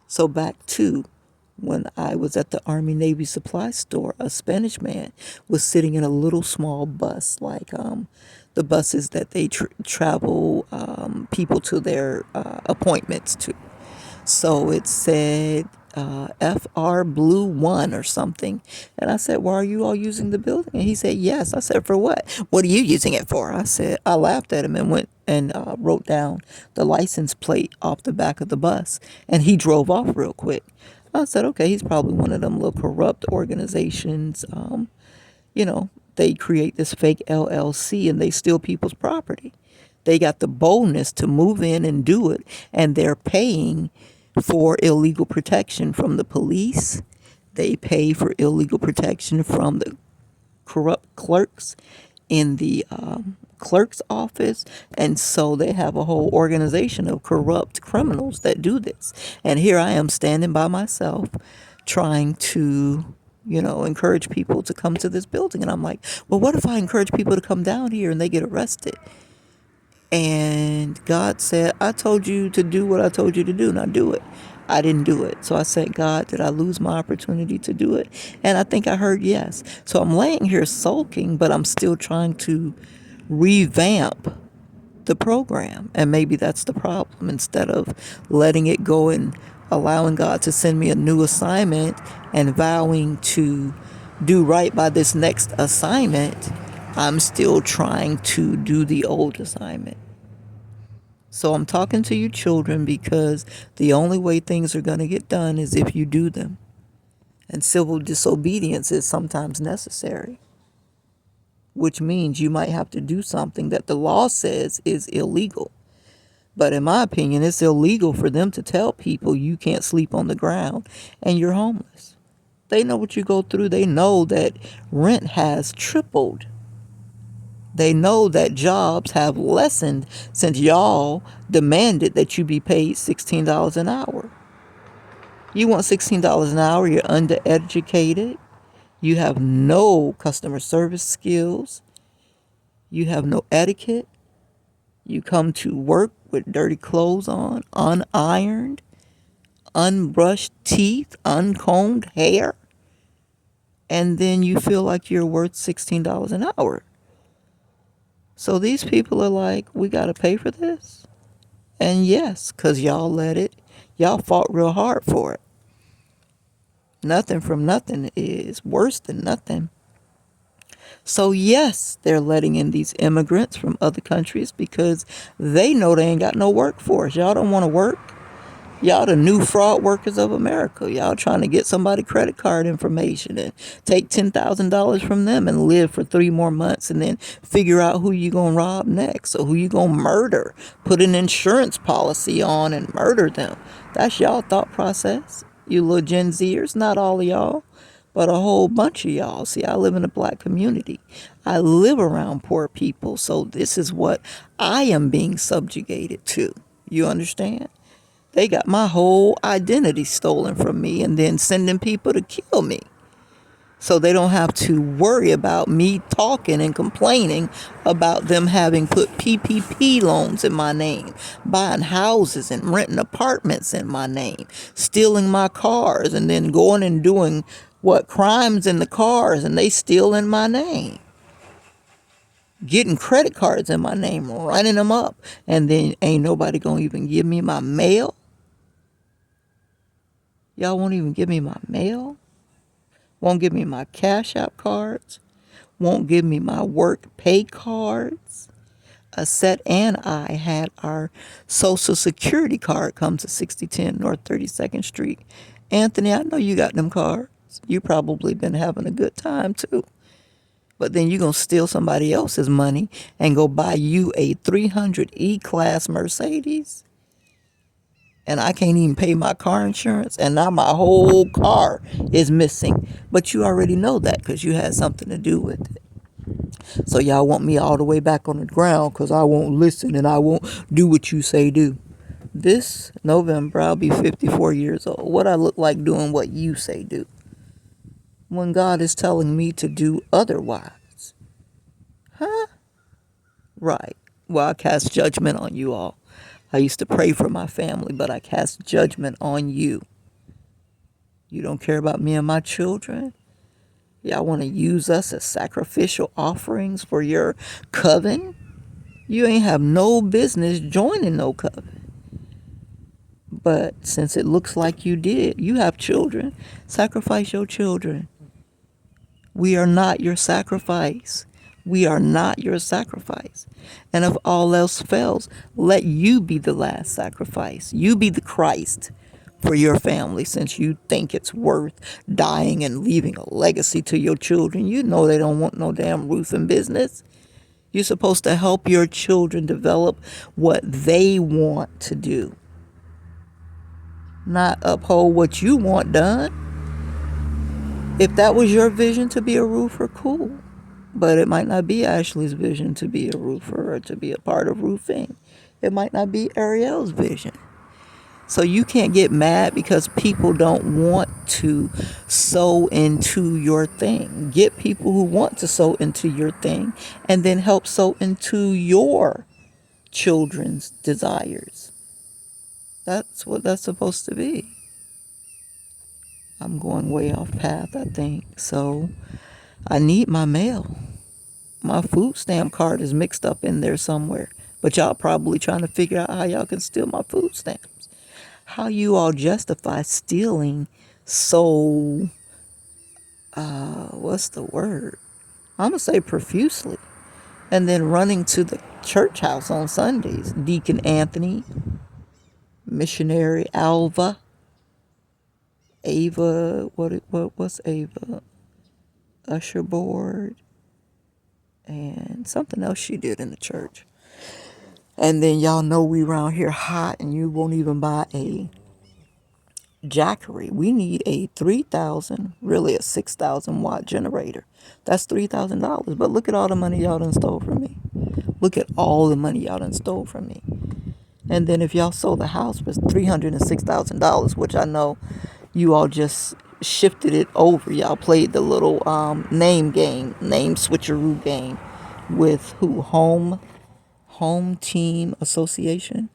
So back to when I was at the Army-Navy supply store, a Spanish man was sitting in a little small bus, like the buses that they travel people to their appointments to. So it said FR Blue 1 or something. And I said, well, are you all using the building? And he said, yes. I said, for what? What are you using it for? I laughed at him and went and wrote down the license plate off the back of the bus. And he drove off real quick. I said, okay, he's probably one of them little corrupt organizations. You know, they create this fake LLC and they steal people's property. They got the boldness to move in and do it, and they're paying for illegal protection from the police. They pay for illegal protection from the corrupt clerks in the clerk's office. And so they have a whole organization of corrupt criminals that do this. And here I am standing by myself trying to, you know, encourage people to come to this building. And I'm like, well, what if I encourage people to come down here and they get arrested? And God said, I told you to do what I told you to do. Now do it. I didn't do it. So I said, God, did I lose my opportunity to do it? And I think I heard yes. So I'm laying here sulking, but I'm still trying to revamp the program. And maybe that's the problem. Instead of letting it go and allowing God to send me a new assignment and vowing to do right by this next assignment, I'm still trying to do the old assignment. So I'm talking to you children because the only way things are going to get done is if you do them. And civil disobedience is sometimes necessary, which means you might have to do something that the law says is illegal. But in my opinion, it's illegal for them to tell people you can't sleep on the ground and you're homeless. They know what you go through. They know that rent has tripled. They know that jobs have lessened since y'all demanded that you be paid $16 an hour. You want $16 an hour, you're undereducated, you have no customer service skills, you have no etiquette, you come to work with dirty clothes on, unironed, unbrushed teeth, uncombed hair, and then you feel like you're worth $16 an hour. So these people are like, we got to pay for this? And yes, because y'all let it, y'all fought real hard for it. Nothing from nothing is worse than nothing. So yes, they're letting in these immigrants from other countries because they know they ain't got no workforce. Y'all don't want to work. Y'all the new fraud workers of America. Y'all trying to get somebody credit card information and take $10,000 from them and live for 3 more months and then figure out who you going to rob next or who you going to murder. Put an insurance policy on and murder them. That's y'all thought process. You little Gen Zers, not all of y'all, but a whole bunch of y'all. See, I live in a black community. I live around poor people, so this is what I am being subjugated to. You understand? They got my whole identity stolen from me and then sending people to kill me. So they don't have to worry about me talking and complaining about them having put PPP loans in my name, buying houses and renting apartments in my name, stealing my cars and then going and doing crimes in the cars and they steal in my name. Getting credit cards in my name, running them up, and then ain't nobody gonna even give me my mail. Y'all won't even give me my mail? Won't give me my Cash App cards? Won't give me my work pay cards? Aset and I had our Social Security card come to 6010 North 32nd Street. Anthony, I know you got them cards. You probably been having a good time too. But then you're going to steal somebody else's money and go buy you a 300 E-Class Mercedes? And I can't even pay my car insurance, and now my whole car is missing. But you already know that because you had something to do with it. So y'all want me all the way back on the ground because I won't listen and I won't do what you say do. This November, I'll be 54 years old. What I look like doing what you say do when God is telling me to do otherwise? Huh? Right. Well, I cast judgment on you all. I used to pray for my family, but I cast judgment on you. You don't care about me and my children? Y'all want to use us as sacrificial offerings for your coven? You ain't have no business joining no coven. But since it looks like you did, you have children. Sacrifice your children. We are not your sacrifice. We are not your sacrifice. And if all else fails, let you be the last sacrifice. You be the Christ for your family since you think it's worth dying and leaving a legacy to your children. You know they don't want no damn roofing business. You're supposed to help your children develop what they want to do, not uphold what you want done. If that was your vision to be a roofer, cool. But it might not be Ashley's vision to be a roofer or to be a part of roofing. It might not be Ariel's vision. So you can't get mad because people don't want to sow into your thing. Get people who want to sow into your thing and then help sow into your children's desires. That's what that's supposed to be. I'm going way off path, I think. So I need my mail. My food stamp card is mixed up in there somewhere. But y'all probably trying to figure out how y'all can steal my food stamps. How you all justify stealing so, what's the word? I'm going to say profusely. And then running to the church house on Sundays. Deacon Anthony, missionary Alva, Ava, what's Ava? Usher board, and something else she did in the church. And then y'all know we around here hot and you won't even buy a Jackery. We need a 3,000, really a 6,000 watt generator. That's $3,000. But look at all the money y'all done stole from me. Look at all the money y'all done stole from me. And then if y'all sold the house for $306,000, which I know you all just shifted it over. Y'all played the little name game, name switcheroo game with who? Home Team Association.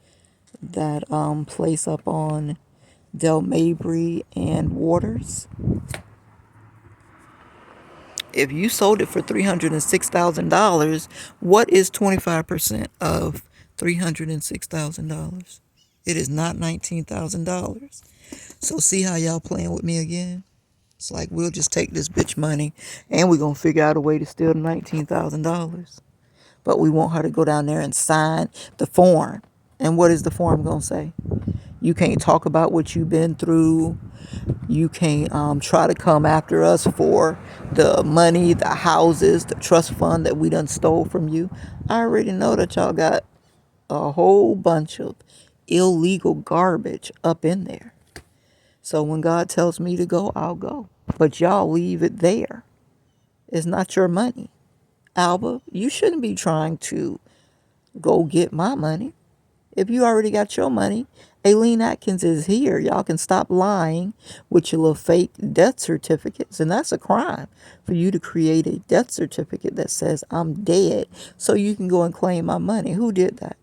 That place up on Del Mabry and Waters. If you sold it for $306,000, what is 25% of $306,000? It is not $19,000. So see how y'all playing with me again? It's like we'll just take this bitch money and we're going to figure out a way to steal the $19,000. But we want her to go down there and sign the form. And what is the form going to say? You can't talk about what you've been through. You can't try to come after us for the money, the houses, the trust fund that we done stole from you. I already know that y'all got a whole bunch of illegal garbage up in there. So when God tells me to go, I'll go. But y'all leave it there. It's not your money. Alba, you shouldn't be trying to go get my money. If you already got your money, Aileen Atkins is here. Y'all can stop lying with your little fake death certificates. And that's a crime for you to create a death certificate that says I'm dead so you can go and claim my money. Who did that?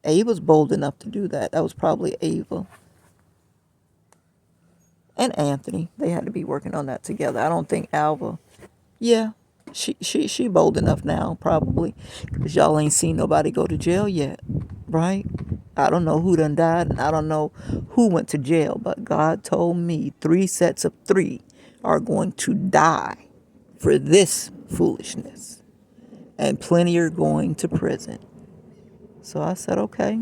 Ava's bold enough to do that. That was probably Ava and Anthony. They had to be working on that together. I don't think Alva. Yeah, she bold enough now, probably, because y'all ain't seen nobody go to jail yet, right? I don't know who done died, and I don't know who went to jail, but God told me 3 sets of 3 are going to die for this foolishness, and plenty are going to prison. So I said, okay.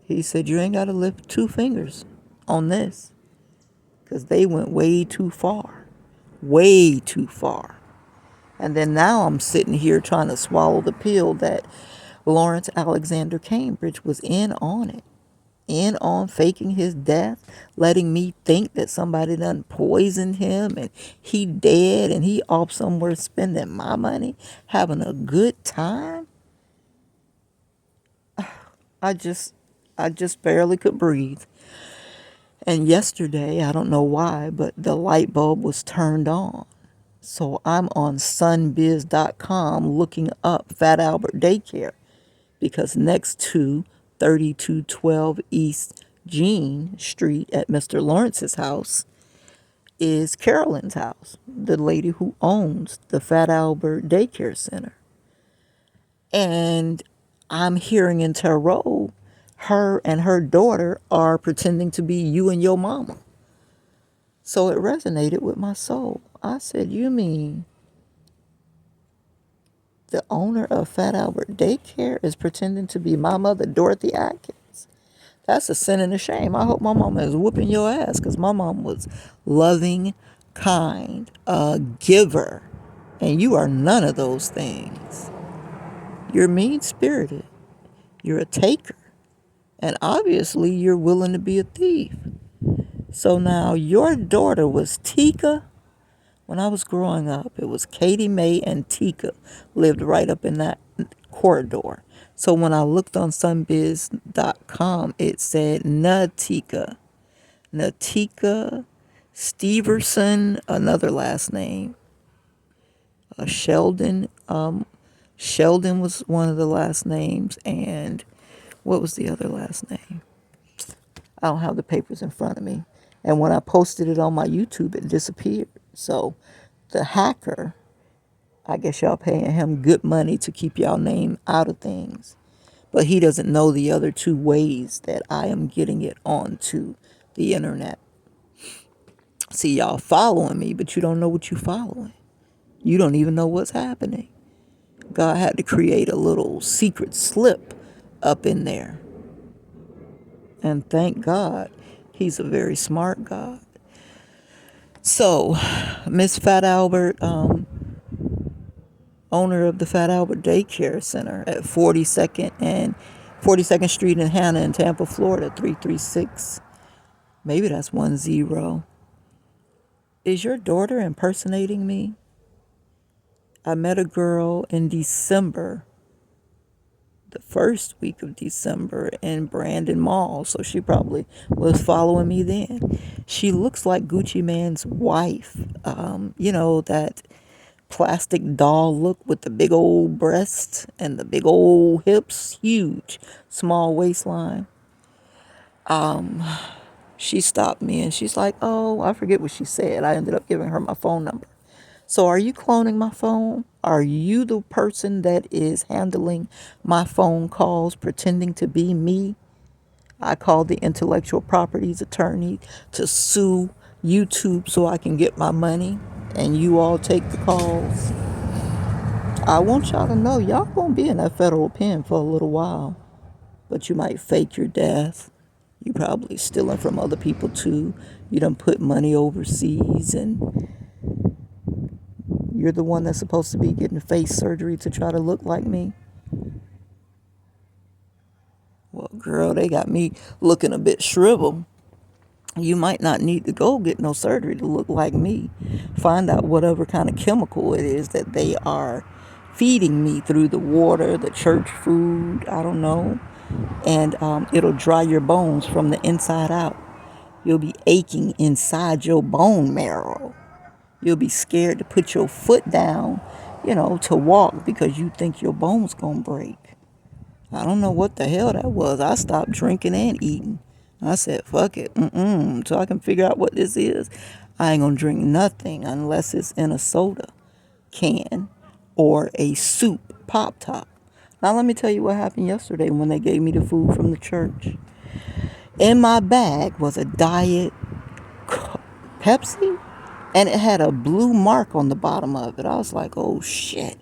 He said, you ain't got to lift 2 fingers on this, because they went way too far, way too far. And then now I'm sitting here trying to swallow the pill that Lawrence Alexander Cambridge was in on it. In on faking his death, letting me think that somebody done poisoned him and he dead and he off somewhere spending my money, having a good time. I just barely could breathe. And yesterday, I don't know why, but the light bulb was turned on. So I'm on sunbiz.com looking up Fat Albert Daycare because next to 3212 East Jean Street at Mr. Lawrence's house is Carolyn's house, the lady who owns the Fat Albert Daycare Center. And I'm hearing in Tarot, her and her daughter are pretending to be you and your mama. So it resonated with my soul. I said, you mean the owner of Fat Albert Daycare is pretending to be my mother, Dorothy Atkins? That's a sin and a shame. I hope my mama is whooping your ass because my mom was loving, kind, a giver. And you are none of those things. You're mean-spirited. You're a taker. And obviously you're willing to be a thief. So now your daughter was Tika. When I was growing up, it was Katie Mae and Tika lived right up in that corridor. So when I looked on sunbiz.com, it said Natika. Natika Steverson, another last name. Sheldon Sheldon was one of the last names, and what was the other last name? I don't have the papers in front of me. And when I posted it on my YouTube, it disappeared. So the hacker, I guess y'all paying him good money to keep y'all name out of things. But he doesn't know the other two ways that I am getting it onto the internet. See, y'all following me, but you don't know what you're following. You don't even know what's happening. God had to create a little secret slip up in there. And thank God, he's a very smart God. So, Miss Fat Albert, owner of the Fat Albert Daycare Center at 42nd Street in Hannah in Tampa, Florida, 336. Maybe that's 10. Is your daughter impersonating me? I met a girl in December, the first week of December in Brandon Mall, so she probably was following me then. She looks like Gucci Mane's wife. That plastic doll look with the big old breasts and the big old hips, huge, small waistline. She stopped me and she's like, oh, I forget what she said. I ended up giving her my phone number. So are you cloning my phone? Are you the person that is handling my phone calls, pretending to be me? I called the intellectual properties attorney to sue YouTube so I can get my money, and you all take the calls. I want y'all to know y'all gonna be in that federal pen for a little while, but you might fake your death. You probably stealing from other people too. You done put money overseas, and you're the one that's supposed to be getting face surgery to try to look like me. Well, girl, they got me looking a bit shriveled. You might not need to go get no surgery to look like me. Find out whatever kind of chemical it is that they are feeding me through the water, the church food, I don't know. And it'll dry your bones from the inside out. You'll be aching inside your bone marrow. You'll be scared to put your foot down, to walk because you think your bone's gonna break. I don't know what the hell that was. I stopped drinking and eating. I said, fuck it. So I can figure out what this is. I ain't gonna drink nothing unless it's in a soda can or a soup pop top. Now let me tell you what happened yesterday when they gave me the food from the church. In my bag was a diet Pepsi, and it had a blue mark on the bottom of it. I was like, oh shit.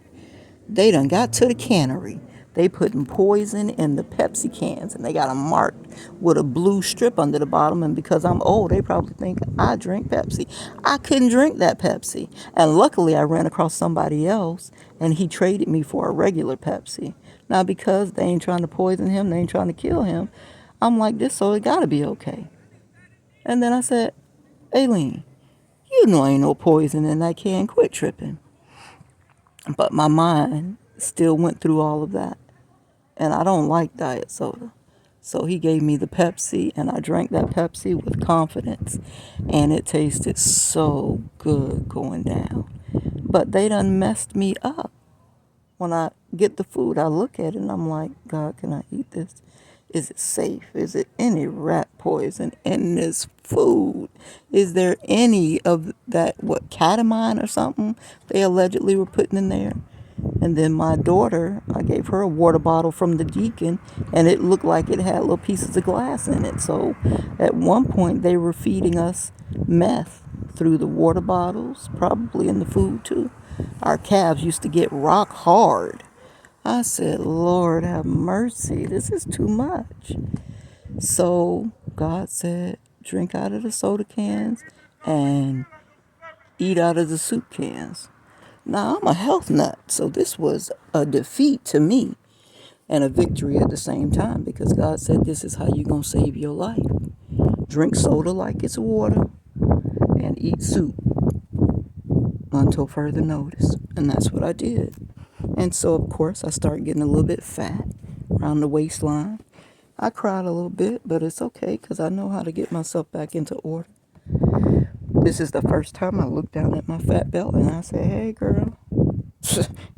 They done got to the cannery. They putting poison in the Pepsi cans, and they got them marked with a blue strip under the bottom. And because I'm old, they probably think I drink Pepsi. I couldn't drink that Pepsi. And luckily, I ran across somebody else, and he traded me for a regular Pepsi. Now, because they ain't trying to poison him, they ain't trying to kill him, I'm like this, so it got to be okay. And then I said, Aileen, you know ain't no poison in that can. Quit tripping. But my mind still went through all of that. And I don't like diet soda. So he gave me the Pepsi, and I drank that Pepsi with confidence. And it tasted so good going down. But they done messed me up. When I get the food, I look at it and I'm like, God, can I eat this? Is it safe? Is it any rat poison in this food? Is there any of that, catamine or something they allegedly were putting in there? And then my daughter, I gave her a water bottle from the deacon, and it looked like it had little pieces of glass in it. So at one point, they were feeding us meth through the water bottles, probably in the food too. Our calves used to get rock hard. I said, Lord, have mercy. This is too much. So God said, drink out of the soda cans and eat out of the soup cans. Now, I'm a health nut, so this was a defeat to me and a victory at the same time, because God said this is how you're going to save your life. Drink soda like it's water and eat soup until further notice. And that's what I did. And so, of course, I started getting a little bit fat around the waistline. I cried a little bit, but it's okay because I know how to get myself back into order. This is the first time I looked down at my fat belt and I said, hey, girl,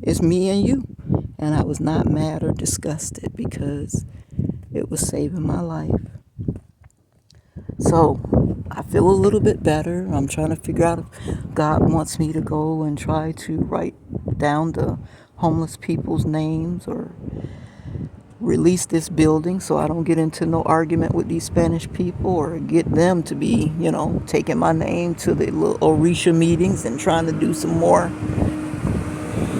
it's me and you. And I was not mad or disgusted because it was saving my life. So I feel a little bit better. I'm trying to figure out if God wants me to go and try to write down the homeless people's names or release this building so I don't get into no argument with these Spanish people or get them to be, taking my name to the little Orisha meetings and trying to do some more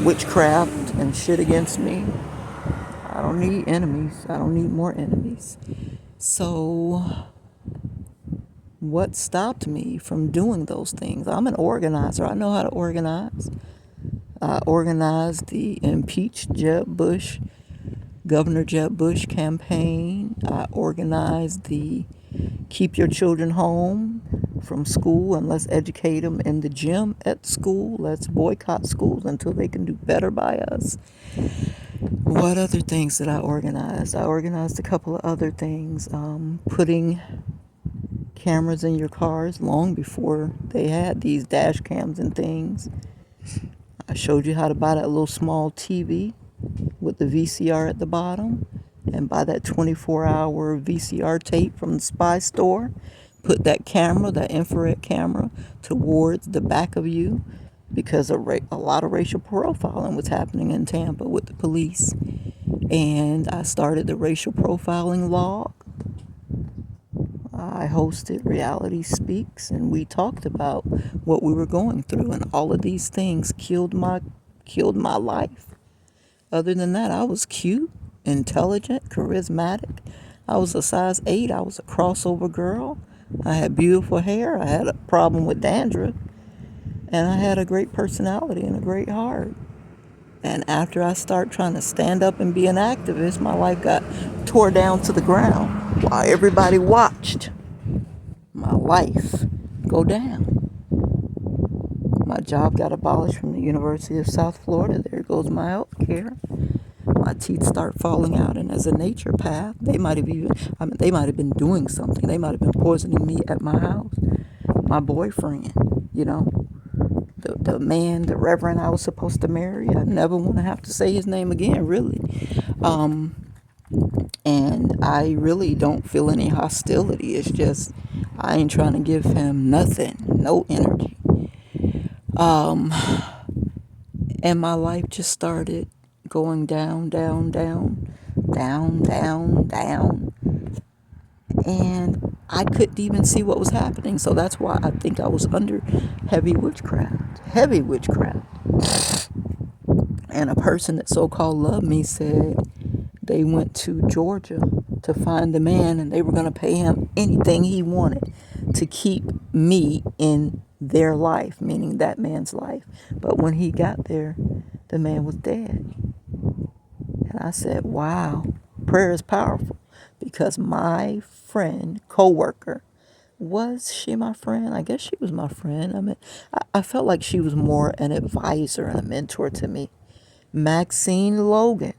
witchcraft and shit against me. I don't need enemies. I don't need more enemies. So what stopped me from doing those things? I'm an organizer. I know how to organize. I organized the impeach Jeb Bush, Governor Jeb Bush campaign. I organized the keep your children home from school and let's educate them in the gym at school. Let's boycott schools until they can do better by us. What other things did I organize? I organized a couple of other things. Putting cameras in your cars long before they had these dash cams and things. I showed you how to buy that little small TV with the VCR at the bottom and buy that 24-hour VCR tape from the Spy store. Put that camera, that infrared camera, towards the back of you because a lot of racial profiling was happening in Tampa with the police. And I started the racial profiling log. I hosted Reality Speaks, and we talked about what we were going through, and all of these things killed my life. Other than that, I was cute, intelligent, charismatic. I was a size 8. I was a crossover girl. I had beautiful hair. I had a problem with dandruff, and I had a great personality and a great heart. And after I started trying to stand up and be an activist, my life got tore down to the ground while everybody watched my life go down. My job got abolished from the University of South Florida. There goes my health care. My teeth start falling out, and as a nature path, they might have been doing something. They might have been poisoning me at my house. My boyfriend, the man, the reverend I was supposed to marry. I never want to have to say his name again, really. And I really don't feel any hostility. It's just I ain't trying to give him nothing, no energy. And my life just started going down, down, down, down, down, down. And I couldn't even see what was happening. So that's why I think I was under heavy witchcraft. Heavy witchcraft. And a person that so-called loved me said they went to Georgia to find the man and they were going to pay him anything he wanted to keep me in their life, meaning that man's life. But when he got there, the man was dead. And I said, wow, prayer is powerful, because my friend, co-worker, was she my friend? I guess she was my friend. I mean, I felt like she was more an advisor and a mentor to me. Maxine Logan.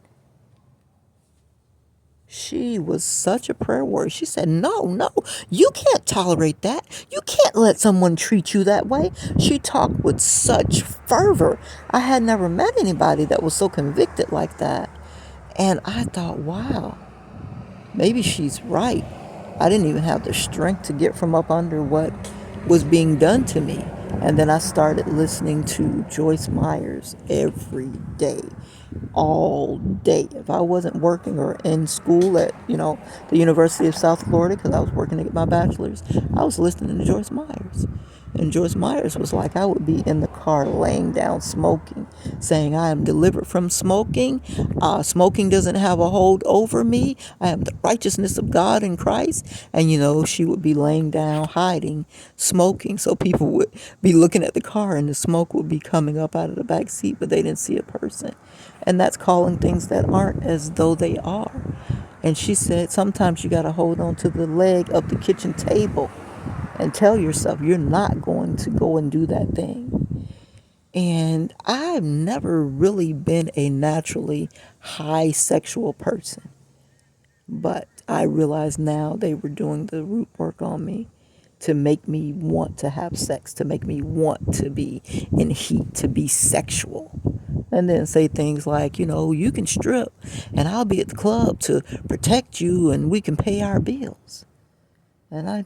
She was such a prayer warrior. She said, no, no, you can't tolerate that. You can't let someone treat you that way. She talked with such fervor. I had never met anybody that was so convicted like that. And I thought, wow, maybe she's right. I didn't even have the strength to get from up under what was being done to me. And then I started listening to Joyce Myers every day, all day. If I wasn't working or in school at, the University of South Florida, because I was working to get my bachelor's, I was listening to Joyce Myers. And Joyce Myers was like, I would be in the car laying down smoking, saying, I am delivered from smoking. Smoking doesn't have a hold over me. I am the righteousness of God in Christ. And, she would be laying down, hiding, smoking. So people would be looking at the car and the smoke would be coming up out of the back seat, but they didn't see a person. And that's calling things that aren't as though they are. And she said, sometimes you got to hold on to the leg of the kitchen table and tell yourself you're not going to go and do that thing. And I've never really been a naturally high sexual person. But I realize now they were doing the root work on me to make me want to have sex, to make me want to be in heat, to be sexual. And then say things like, you can strip and I'll be at the club to protect you and we can pay our bills. And I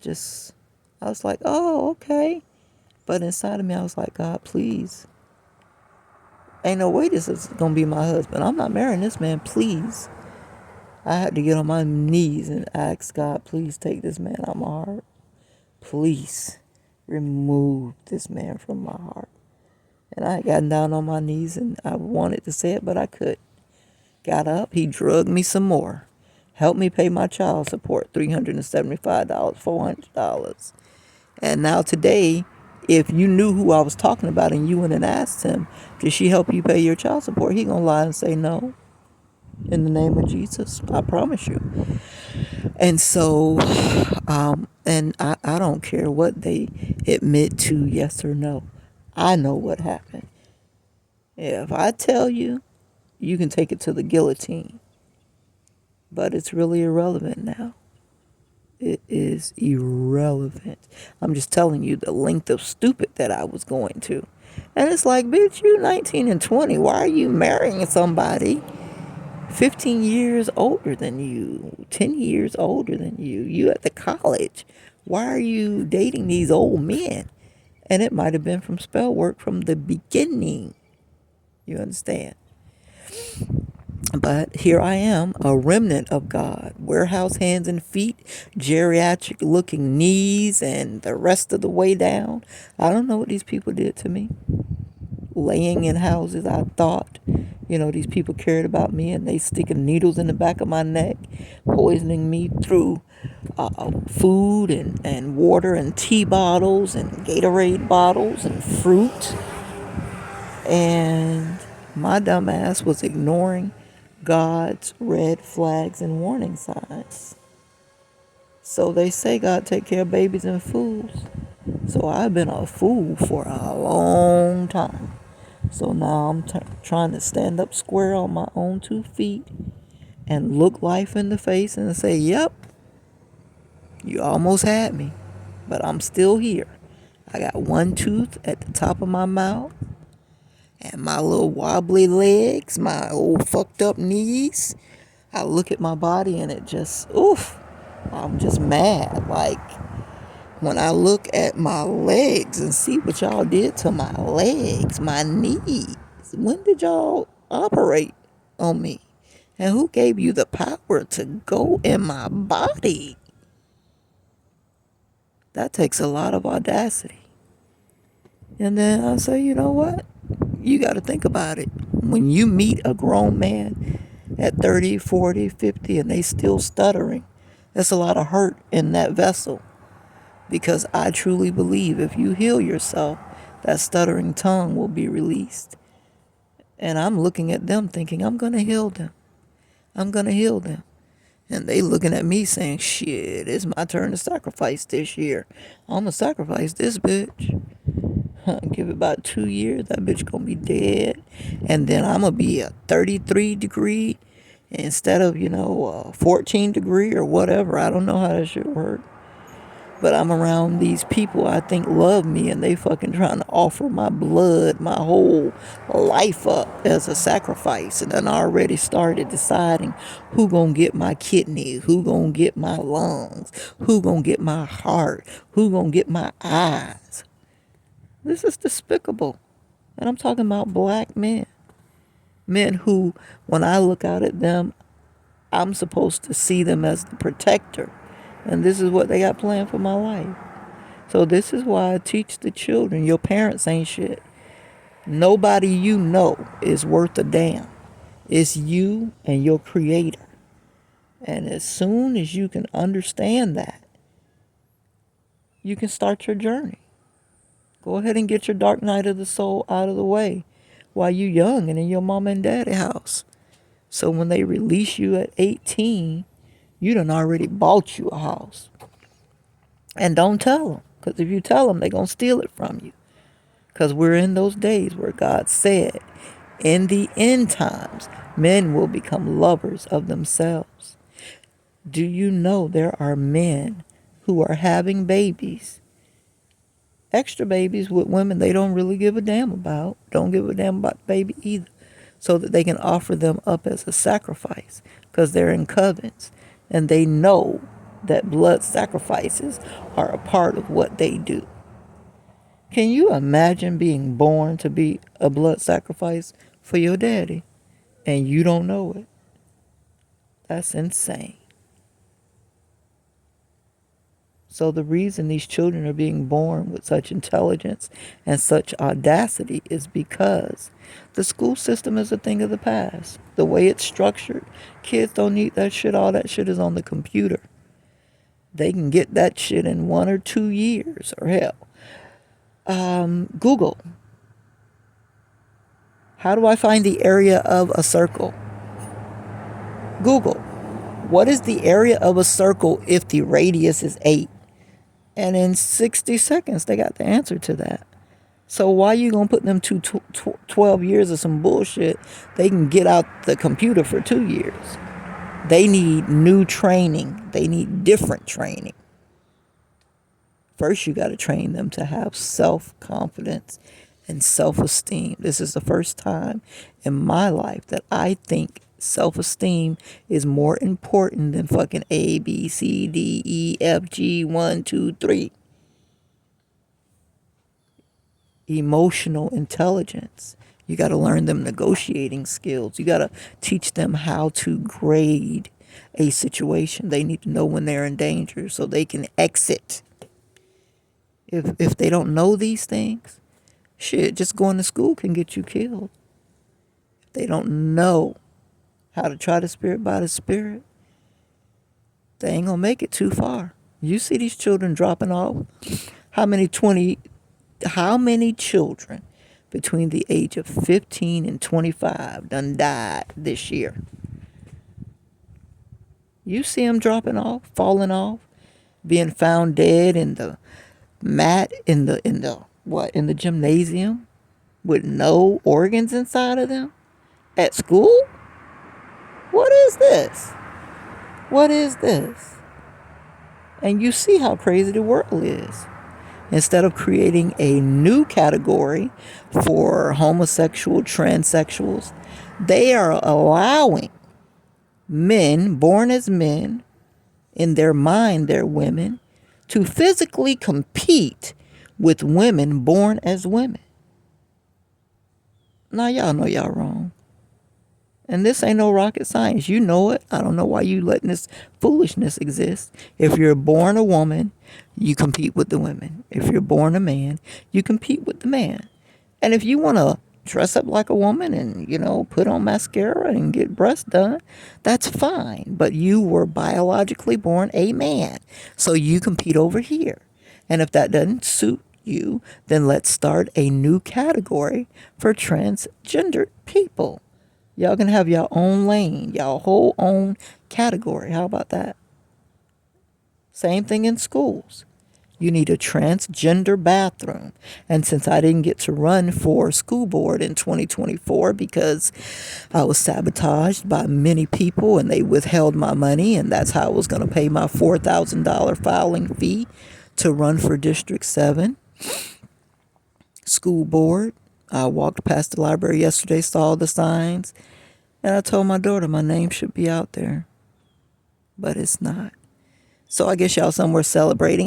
was like, oh, okay. But inside of me, I was like, God, please. Ain't no way this is going to be my husband. I'm not marrying this man, please. I had to get on my knees and ask God, please take this man out of my heart. Please remove this man from my heart. And I had gotten down on my knees and I wanted to say it, but I couldn't. Got up, he drugged me some more. Helped me pay my child support, $375, $400. And now today, if you knew who I was talking about and you went and asked him, did she help you pay your child support? He gonna lie and say no. In the name of Jesus, I promise you. And so, and I don't care what they admit to, yes or no. I know what happened. If I tell you, you can take it to the guillotine. But it's really irrelevant now. It is irrelevant. I'm just telling you the length of stupid that I was going to. And it's like, bitch, you 19 and 20. Why are you marrying somebody 15 years older than you, 10 years older than you? You at the college. Why are you dating these old men? And it might have been from spell work from the beginning. You understand? But here I am, a remnant of God. Warehouse hands and feet, geriatric looking knees, and the rest of the way down. I don't know what these people did to me. Laying in houses, I thought, these people cared about me, and they sticking needles in the back of my neck, poisoning me through food and water and tea bottles and Gatorade bottles and fruit. And my dumb ass was ignoring God's red flags and warning signs. So they say God take care of babies and fools. So I've been a fool for a long time. So now I'm trying to stand up square on my own 2 feet and look life in the face and say, yep, you almost had me, but I'm still here. I got one tooth at the top of my mouth and my little wobbly legs, my old fucked up knees. I look at my body and it just, oof, I'm just mad. Like, when I look at my legs and see what y'all did to my legs, my knees, when did y'all operate on me? And who gave you the power to go in my body? That takes a lot of audacity. And then I say, you know what? You got to think about it. When you meet a grown man at 30, 40, 50, and they still stuttering, there's a lot of hurt in that vessel. Because I truly believe if you heal yourself, that stuttering tongue will be released. And I'm looking at them thinking, I'm going to heal them. I'm going to heal them. And they looking at me saying, shit, it's my turn to sacrifice this year. I'm going to sacrifice this bitch. Give it about 2 years, that bitch going to be dead. And then I'm going to be a 33 degree instead of, a 14 degree or whatever. I don't know how that shit works. But I'm around these people I think love me, and they fucking trying to offer my blood, my whole life up as a sacrifice. And then I already started deciding who gonna get my kidney, who gonna get my lungs, who gonna get my heart, who gonna get my eyes. This is despicable. And I'm talking about black men. Men who, when I look out at them, I'm supposed to see them as the protector. And this is what they got planned for my life. So this is why I teach the children, your parents ain't shit. Nobody you know is worth a damn. It's you and your creator. And as soon as you can understand that, you can start your journey. Go ahead and get your dark night of the soul out of the way while you're young and in your mom and daddy house. So when they release you at 18, you done already bought you a house. And don't tell them, because if you tell them, they're going to steal it from you. Because we're in those days where God said, in the end times, men will become lovers of themselves. Do you know there are men who are having babies, extra babies with women they don't really give a damn about, don't give a damn about the baby either, so that they can offer them up as a sacrifice because they're in covens and they know that blood sacrifices are a part of what they do. Can you imagine being born to be a blood sacrifice for your daddy and you don't know it? That's insane. So the reason these children are being born with such intelligence and such audacity is because the school system is a thing of the past. The way it's structured, kids don't need that shit. All that shit is on the computer. They can get that shit in 1 or 2 years, or hell. Google. How do I find the area of a circle? Google. What is the area of a circle if the radius is 8? And in 60 seconds, they got the answer to that. So why you going to put them 12 years of some bullshit? They can get out the computer for 2 years. They need new training. They need different training. First, you got to train them to have self-confidence and self-esteem. This is the first time in my life that I think self-esteem is more important than fucking A, B, C, D, E, F, G, 1, 2, 3. Emotional intelligence. You got to learn them negotiating skills. You got to teach them how to grade a situation. They need to know when they're in danger so they can exit. If they don't know these things, shit, just going to school can get you killed. If they don't know how to try the spirit by the spirit, they ain't gonna make it too far. You see these children dropping off. How many children between the age of 15 and 25 done died this year? You see them dropping off, falling off, being found dead in the mat in the gymnasium with no organs inside of them at school? What is this? What is this? And you see how crazy the world is. Instead of creating a new category for homosexual, transsexuals, they are allowing men born as men, in their mind they're women, to physically compete with women born as women. Now y'all know y'all wrong. And this ain't no rocket science. You know it. I don't know why you letting this foolishness exist. If you're born a woman, you compete with the women. If you're born a man, you compete with the man. And if you want to dress up like a woman and, put on mascara and get breasts done, that's fine. But you were biologically born a man. So you compete over here. And if that doesn't suit you, then let's start a new category for transgender people. Y'all can have your own lane, y'all whole own category. How about that? Same thing in schools. You need a transgender bathroom. And since I didn't get to run for school board in 2024 because I was sabotaged by many people and they withheld my money, and that's how I was going to pay my $4,000 filing fee to run for District 7 school board. I walked past the library yesterday, saw the signs, and I told my daughter my name should be out there. But it's not. So I guess y'all somewhere celebrating.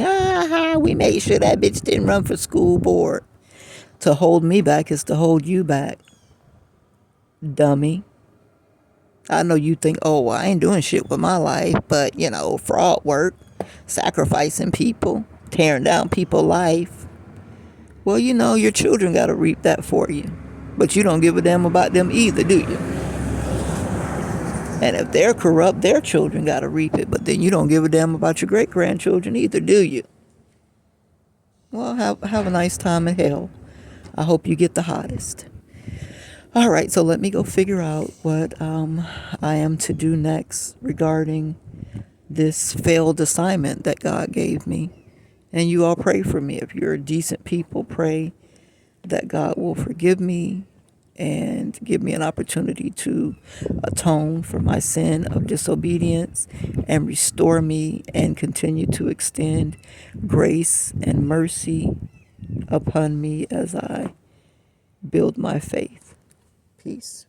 We made sure that bitch didn't run for school board. To hold me back is to hold you back. Dummy. I know you think, I ain't doing shit with my life, but, fraud work, sacrificing people, tearing down people's life. Well, your children got to reap that for you. But you don't give a damn about them either, do you? And if they're corrupt, their children got to reap it. But then you don't give a damn about your great-grandchildren either, do you? Well, have a nice time in hell. I hope you get the hottest. All right, so let me go figure out what I am to do next regarding this failed assignment that God gave me. And you all pray for me. If you're decent people, pray that God will forgive me and give me an opportunity to atone for my sin of disobedience and restore me and continue to extend grace and mercy upon me as I build my faith. Peace.